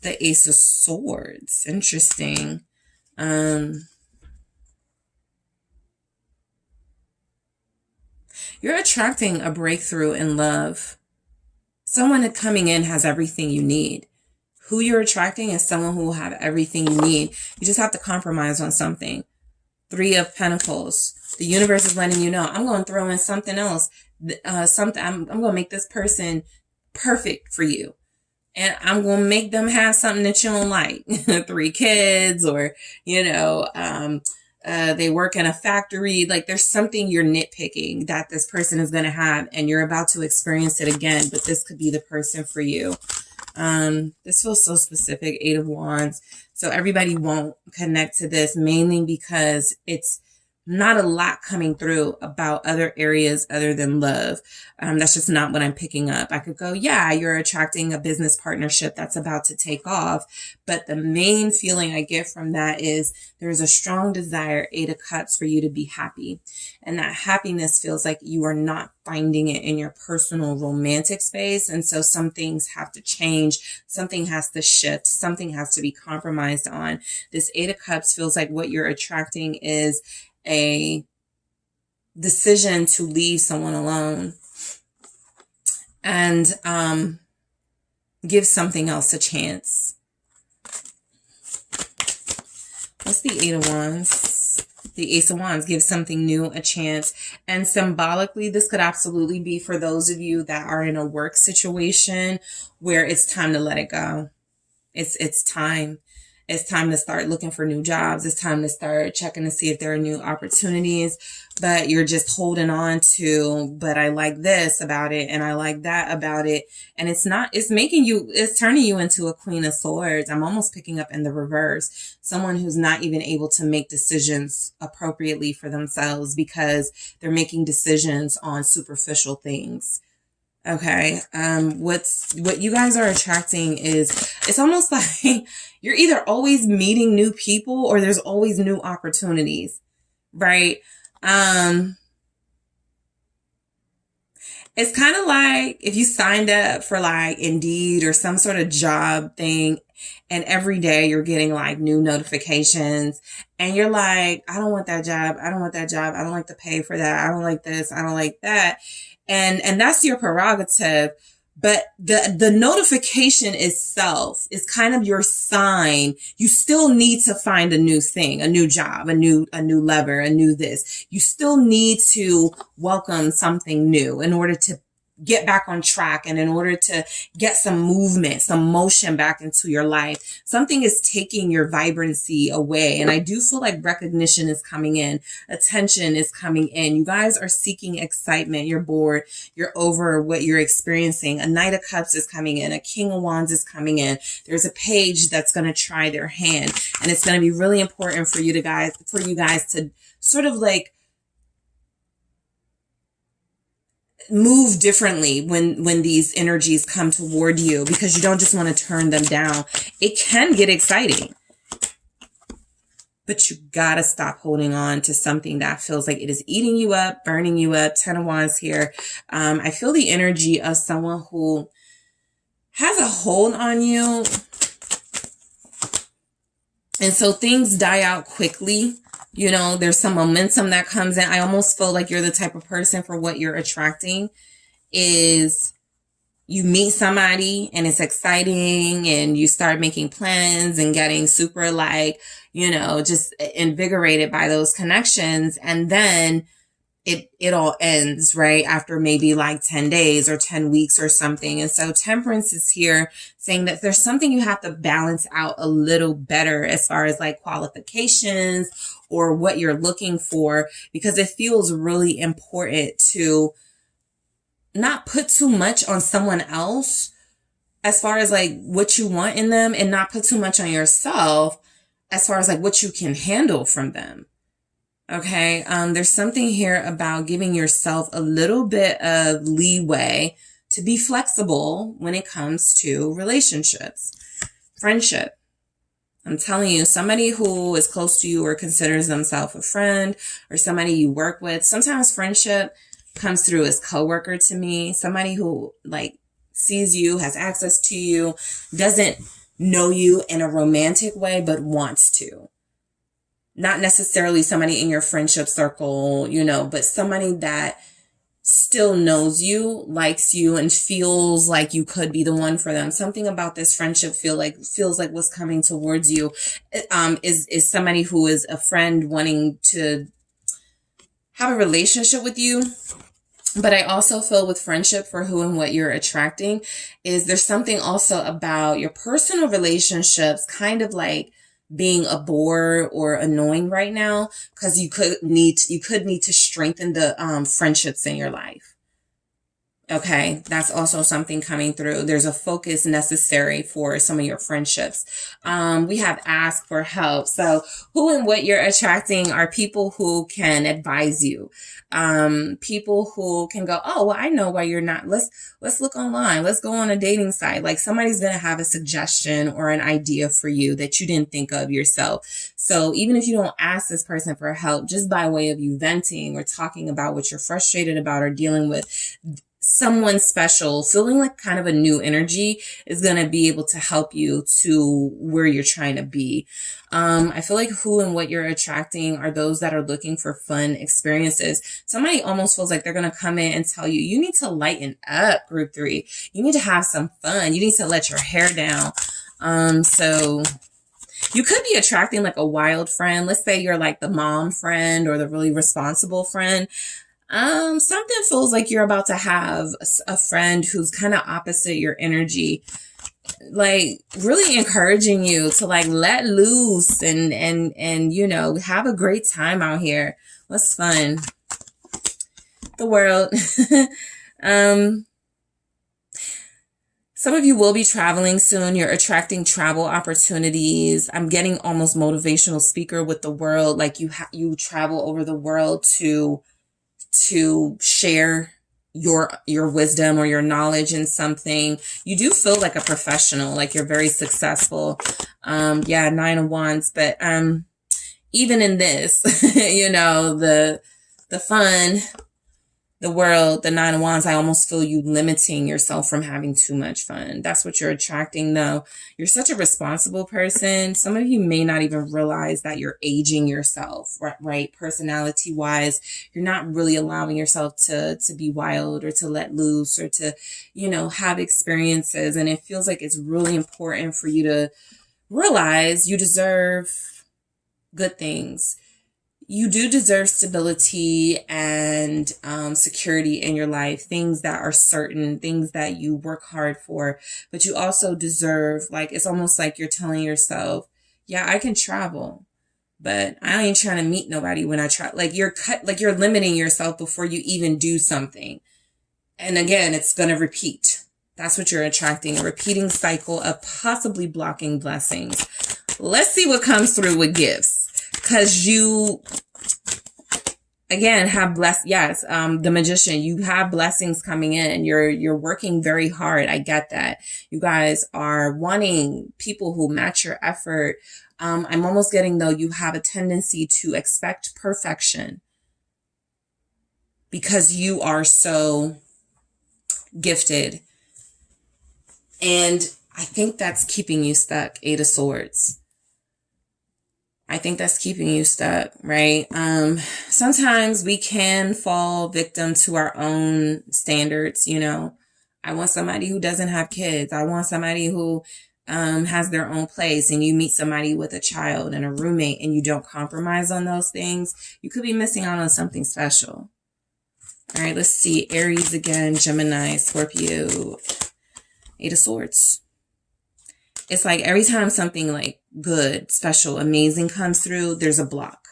The Ace of Swords. Interesting. You're attracting a breakthrough in love. Someone coming in has everything you need. Who you're attracting is someone who will have everything you need. You just have to compromise on something. 3 of Pentacles. The universe is letting you know, I'm going to throw in something else. I'm going to make this person perfect for you. And I'm going to make them have something that you don't like. 3 kids, or, they work in a factory. Like there's something you're nitpicking that this person is going to have, and you're about to experience it again, but this could be the person for you. This feels so specific. 8 of Wands. So everybody won't connect to this, mainly because it's not a lot coming through about other areas other than love. That's just not what I'm picking up. I could go, yeah, you're attracting a business partnership that's about to take off. But the main feeling I get from that is there's a strong desire, 8 of Cups, for you to be happy. And that happiness feels like you are not finding it in your personal romantic space. And so some things have to change. Something has to shift. Something has to be compromised on. This 8 of Cups feels like what you're attracting is a decision to leave someone alone and give something else a chance. What's the 8 of Wands? The Ace of Wands. Give something new a chance. And symbolically, this could absolutely be for those of you that are in a work situation where it's time to let it go. It's time. It's time to start looking for new jobs. It's time to start checking to see if there are new opportunities, but you're just holding on to, but I like this about it and I like that about it. And it's turning you into a Queen of Swords. I'm almost picking up in the reverse. Someone who's not even able to make decisions appropriately for themselves because they're making decisions on superficial things. Okay. What you guys are attracting is, it's almost like you're either always meeting new people or there's always new opportunities, right? It's kind of like if you signed up for like Indeed or some sort of job thing, and every day you're getting like new notifications and you're like, I don't want that job. I don't want that job. I don't like the pay for that. I don't like this. I don't like that. And that's your prerogative. But the notification itself is kind of your sign. You still need to find a new thing, a new job, a new lever, a new this. You still need to welcome something new in order to get back on track and in order to get some movement, some motion back into your life. Something is taking your vibrancy away. And I do feel like recognition is coming in. Attention is coming in. You guys are seeking excitement. You're bored. You're over what you're experiencing. A Knight of Cups is coming in. A King of Wands is coming in. There's a page that's going to try their hand. And it's going to be really important for you guys to sort of like move differently when these energies come toward you, because you don't just want to turn them down. It can get exciting, but you gotta stop holding on to something that feels like it is eating you up, burning you up. 10 of Wands here. I feel the energy of someone who has a hold on you, and so things die out quickly. You know, there's some momentum that comes in. I almost feel like you're the type of person, for what you're attracting is, you meet somebody and it's exciting and you start making plans and getting super like, you know, just invigorated by those connections. And then it all ends, right? After maybe like 10 days or 10 weeks or something. And so Temperance is here saying that there's something you have to balance out a little better as far as like qualifications or what you're looking for, because it feels really important to not put too much on someone else as far as like what you want in them, and not put too much on yourself as far as like what you can handle from them. Okay. There's something here about giving yourself a little bit of leeway to be flexible when it comes to relationships. Friendship. I'm telling you, somebody who is close to you or considers themselves a friend, or somebody you work with. Sometimes friendship comes through as coworker to me. Somebody who like sees you, has access to you, doesn't know you in a romantic way, but wants to. Not necessarily somebody in your friendship circle, you know, but somebody that still knows you, likes you, and feels like you could be the one for them. Something about this friendship feels like what's coming towards you is somebody who is a friend wanting to have a relationship with you. But I also feel with friendship, for who and what you're attracting, is there's something also about your personal relationships kind of like being a bore or annoying right now, because you could need to strengthen the friendships in your life. Okay, that's also something coming through. There's a focus necessary for some of your friendships. We have asked for help. So who and what you're attracting are people who can advise you. People who can go, oh, well, I know why you're not. Let's look online. Let's go on a dating site. Like somebody's going to have a suggestion or an idea for you that you didn't think of yourself. So even if you don't ask this person for help, just by way of you venting or talking about what you're frustrated about or dealing with, someone special, feeling like kind of a new energy is going to be able to help you to where you're trying to be. I feel like who and what you're attracting are those that are looking for fun experiences. Somebody almost feels like they're going to come in and tell you, you need to lighten up, group 3. You need to have some fun. You need to let your hair down. So you could be attracting like a wild friend. Let's say you're like the mom friend or the really responsible friend. Something feels like you're about to have a friend who's kind of opposite your energy, like really encouraging you to like let loose and you know, have a great time out here. What's fun? The world. Some of you will be traveling soon. You're attracting travel opportunities. I'm getting almost motivational speaker with the world. Like you travel over the world to share your wisdom or your knowledge in something. You do feel like a professional, like you're very successful. Yeah, 9 of Wands, but even in this, you know, the fun, the world, the 9 of Wands, I almost feel you limiting yourself from having too much fun. That's what you're attracting, though. You're such a responsible person. Some of you may not even realize that you're aging yourself, right? Personality-wise, you're not really allowing yourself to be wild or to let loose or to, you know, have experiences. And it feels like it's really important for you to realize you deserve good things. You do deserve stability and security in your life, things that are certain, things that you work hard for, but you also deserve, like, it's almost like you're telling yourself, yeah, I can travel, but I ain't trying to meet nobody when I try. Like you're limiting yourself before you even do something. And again, it's going to repeat. That's what you're attracting, a repeating cycle of possibly blocking blessings. Let's see what comes through with gifts. Because you, again, have the Magician, you have blessings coming in. You're working very hard. I get that. You guys are wanting people who match your effort. I'm almost getting, though, you have a tendency to expect perfection because you are so gifted. And I think that's keeping you stuck, 8 of Swords. I think that's keeping you stuck, right? Sometimes we can fall victim to our own standards, you know. I want somebody who doesn't have kids. I want somebody who has their own place, and you meet somebody with a child and a roommate and you don't compromise on those things. You could be missing out on something special. All right, let's see. Aries again, Gemini, Scorpio, 8 of Swords. It's like every time something like good, special, amazing comes through, there's a block.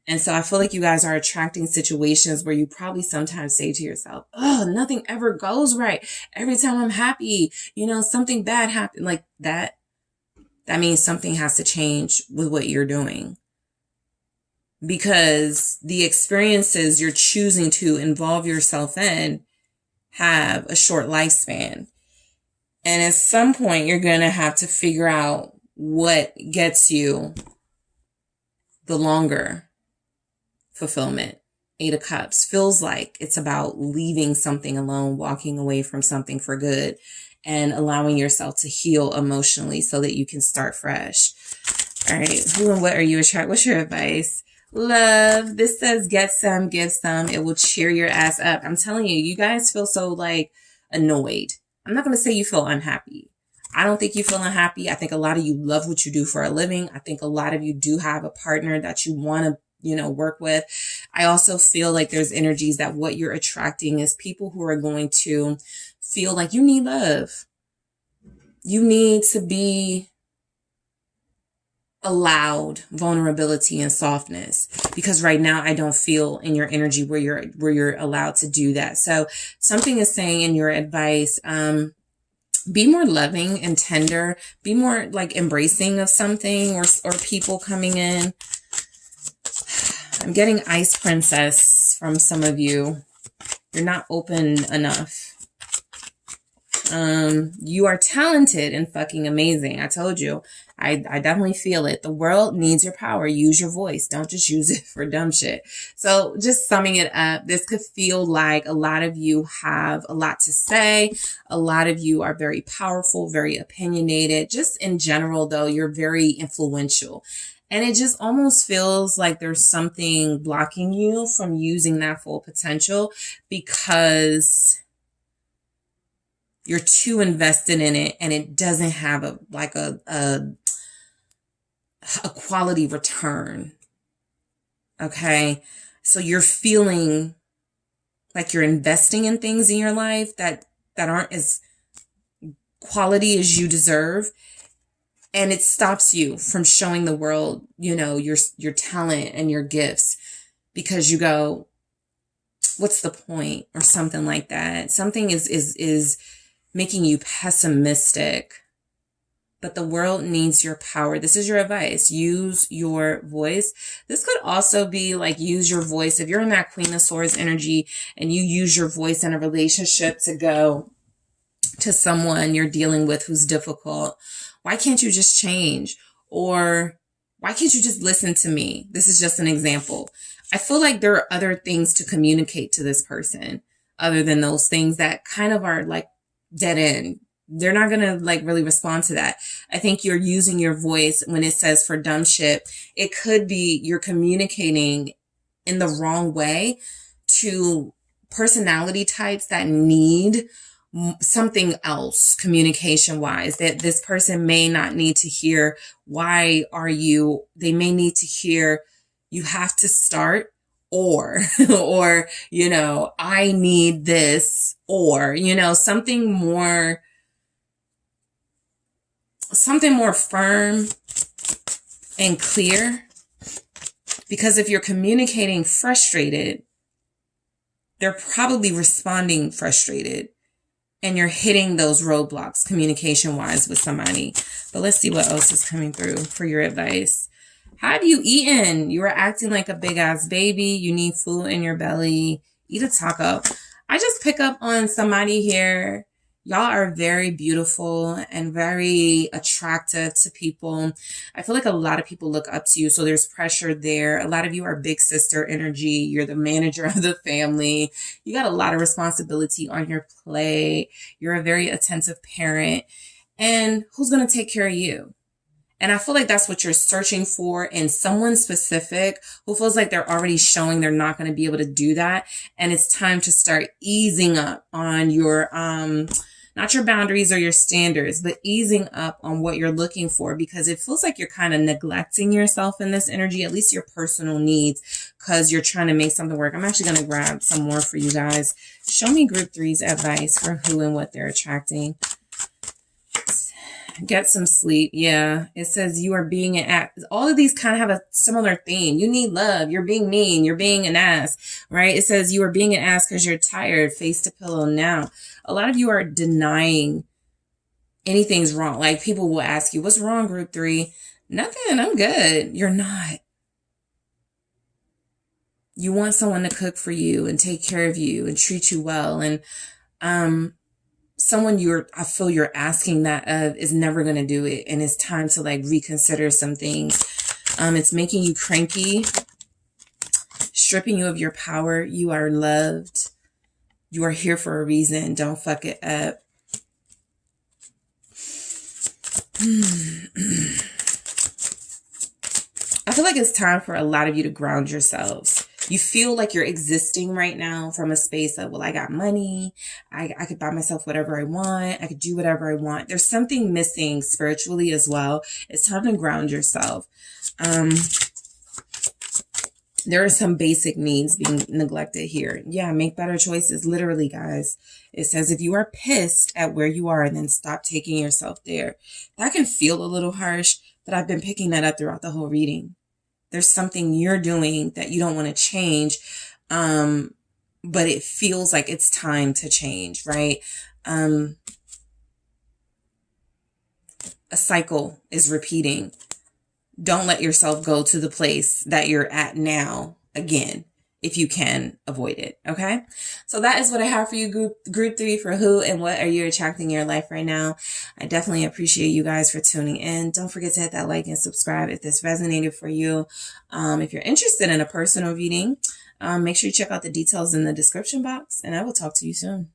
And so I feel like you guys are attracting situations where you probably sometimes say to yourself, oh, nothing ever goes right. Every time I'm happy, you know, something bad happened. Like that means something has to change with what you're doing. Because the experiences you're choosing to involve yourself in have a short lifespan. And at some point, you're going to have to figure out what gets you the longer fulfillment. 8 of Cups feels like it's about leaving something alone, walking away from something for good, and allowing yourself to heal emotionally so that you can start fresh. All right. Who and what are you attracting? What's your advice? Love. This says get some, give some. It will cheer your ass up. I'm telling you, you guys feel so like annoyed. I'm not going to say you feel unhappy. I don't think you feel unhappy. I think a lot of you love what you do for a living. I think a lot of you do have a partner that you want to, you know, work with. I also feel like there's energies that what you're attracting is people who are going to feel like you need love. You need to be allowed vulnerability and softness, because right now I don't feel in your energy where you're allowed to do that. So something is saying in your advice, be more loving and tender, be more like embracing of something or people coming in. I'm getting Ice Princess from some of you. You're not open enough. You are talented and fucking amazing. I told you. I definitely feel it. The world needs your power. Use your voice. Don't just use it for dumb shit. So just summing it up, this could feel like a lot of you have a lot to say. A lot of you are very powerful, very opinionated. Just in general, though, you're very influential. And it just almost feels like there's something blocking you from using that full potential because you're too invested in it and it doesn't have a quality return. Okay. So you're feeling like you're investing in things in your life that aren't as quality as you deserve. And it stops you from showing the world, you know, your talent and your gifts, because you go, what's the point? Or something like that. Something is making you pessimistic. But the world needs your power. This is your advice. Use your voice. This could also be like, use your voice. If you're in that Queen of Swords energy and you use your voice in a relationship to go to someone you're dealing with who's difficult, why can't you just change? Or why can't you just listen to me? This is just an example. I feel like there are other things to communicate to this person other than those things that kind of are like dead end. They're not going to like really respond to that. I think you're using your voice when it says for dumb shit. It could be you're communicating in the wrong way to personality types that need something else communication wise, that this person may not need to hear. Why are you? They may need to hear you have to start, or you know, I need this, or you know, something more firm and clear. Because if you're communicating frustrated, they're probably responding frustrated. And you're hitting those roadblocks communication wise with somebody. But let's see what else is coming through for your advice. Have you eaten? You are acting like a big ass baby. You need food in your belly. Eat a taco. I just pick up on somebody here. Y'all are very beautiful and very attractive to people. I feel like a lot of people look up to you, so there's pressure there. A lot of you are big sister energy. You're the manager of the family. You got a lot of responsibility on your plate. You're a very attentive parent. And who's going to take care of you? And I feel like that's what you're searching for in someone specific who feels like they're already showing they're not going to be able to do that. And it's time to start easing up on your, not your boundaries or your standards, but easing up on what you're looking for, because it feels like you're kind of neglecting yourself in this energy, at least your personal needs, because you're trying to make something work. I'm actually going to grab some more for you guys. Show me group 3's advice for who and what they're attracting. Get some sleep. Yeah. It says you are being an ass. All of these kind of have a similar theme. You need love. You're being mean. You're being an ass, right? It says you are being an ass because you're tired. Face to pillow now. A lot of you are denying anything's wrong. Like people will ask you, what's wrong, group 3? Nothing. I'm good. You're not. You want someone to cook for you and take care of you and treat you well. And, someone I feel you're asking that of is never going to do it. And it's time to like reconsider some things. It's making you cranky, stripping you of your power. You are loved. You are here for a reason. Don't fuck it up. I feel like it's time for a lot of you to ground yourselves. You feel like you're existing right now from a space of, well, I got money. I could buy myself whatever I want. I could do whatever I want. There's something missing spiritually as well. It's time to ground yourself. There are some basic needs being neglected here. Yeah, make better choices. Literally, guys. It says if you are pissed at where you are, then stop taking yourself there. That can feel a little harsh, but I've been picking that up throughout the whole reading. There's something you're doing that you don't want to change, but it feels like it's time to change, right? A cycle is repeating. Don't let yourself go to the place that you're at now again, if you can avoid it. Okay. So that is what I have for you, group 3, for who and what are you attracting in your life right now. I definitely appreciate you guys for tuning in. Don't forget to hit that like and subscribe if this resonated for you. If you're interested in a personal reading, make sure you check out the details in the description box, and I will talk to you soon.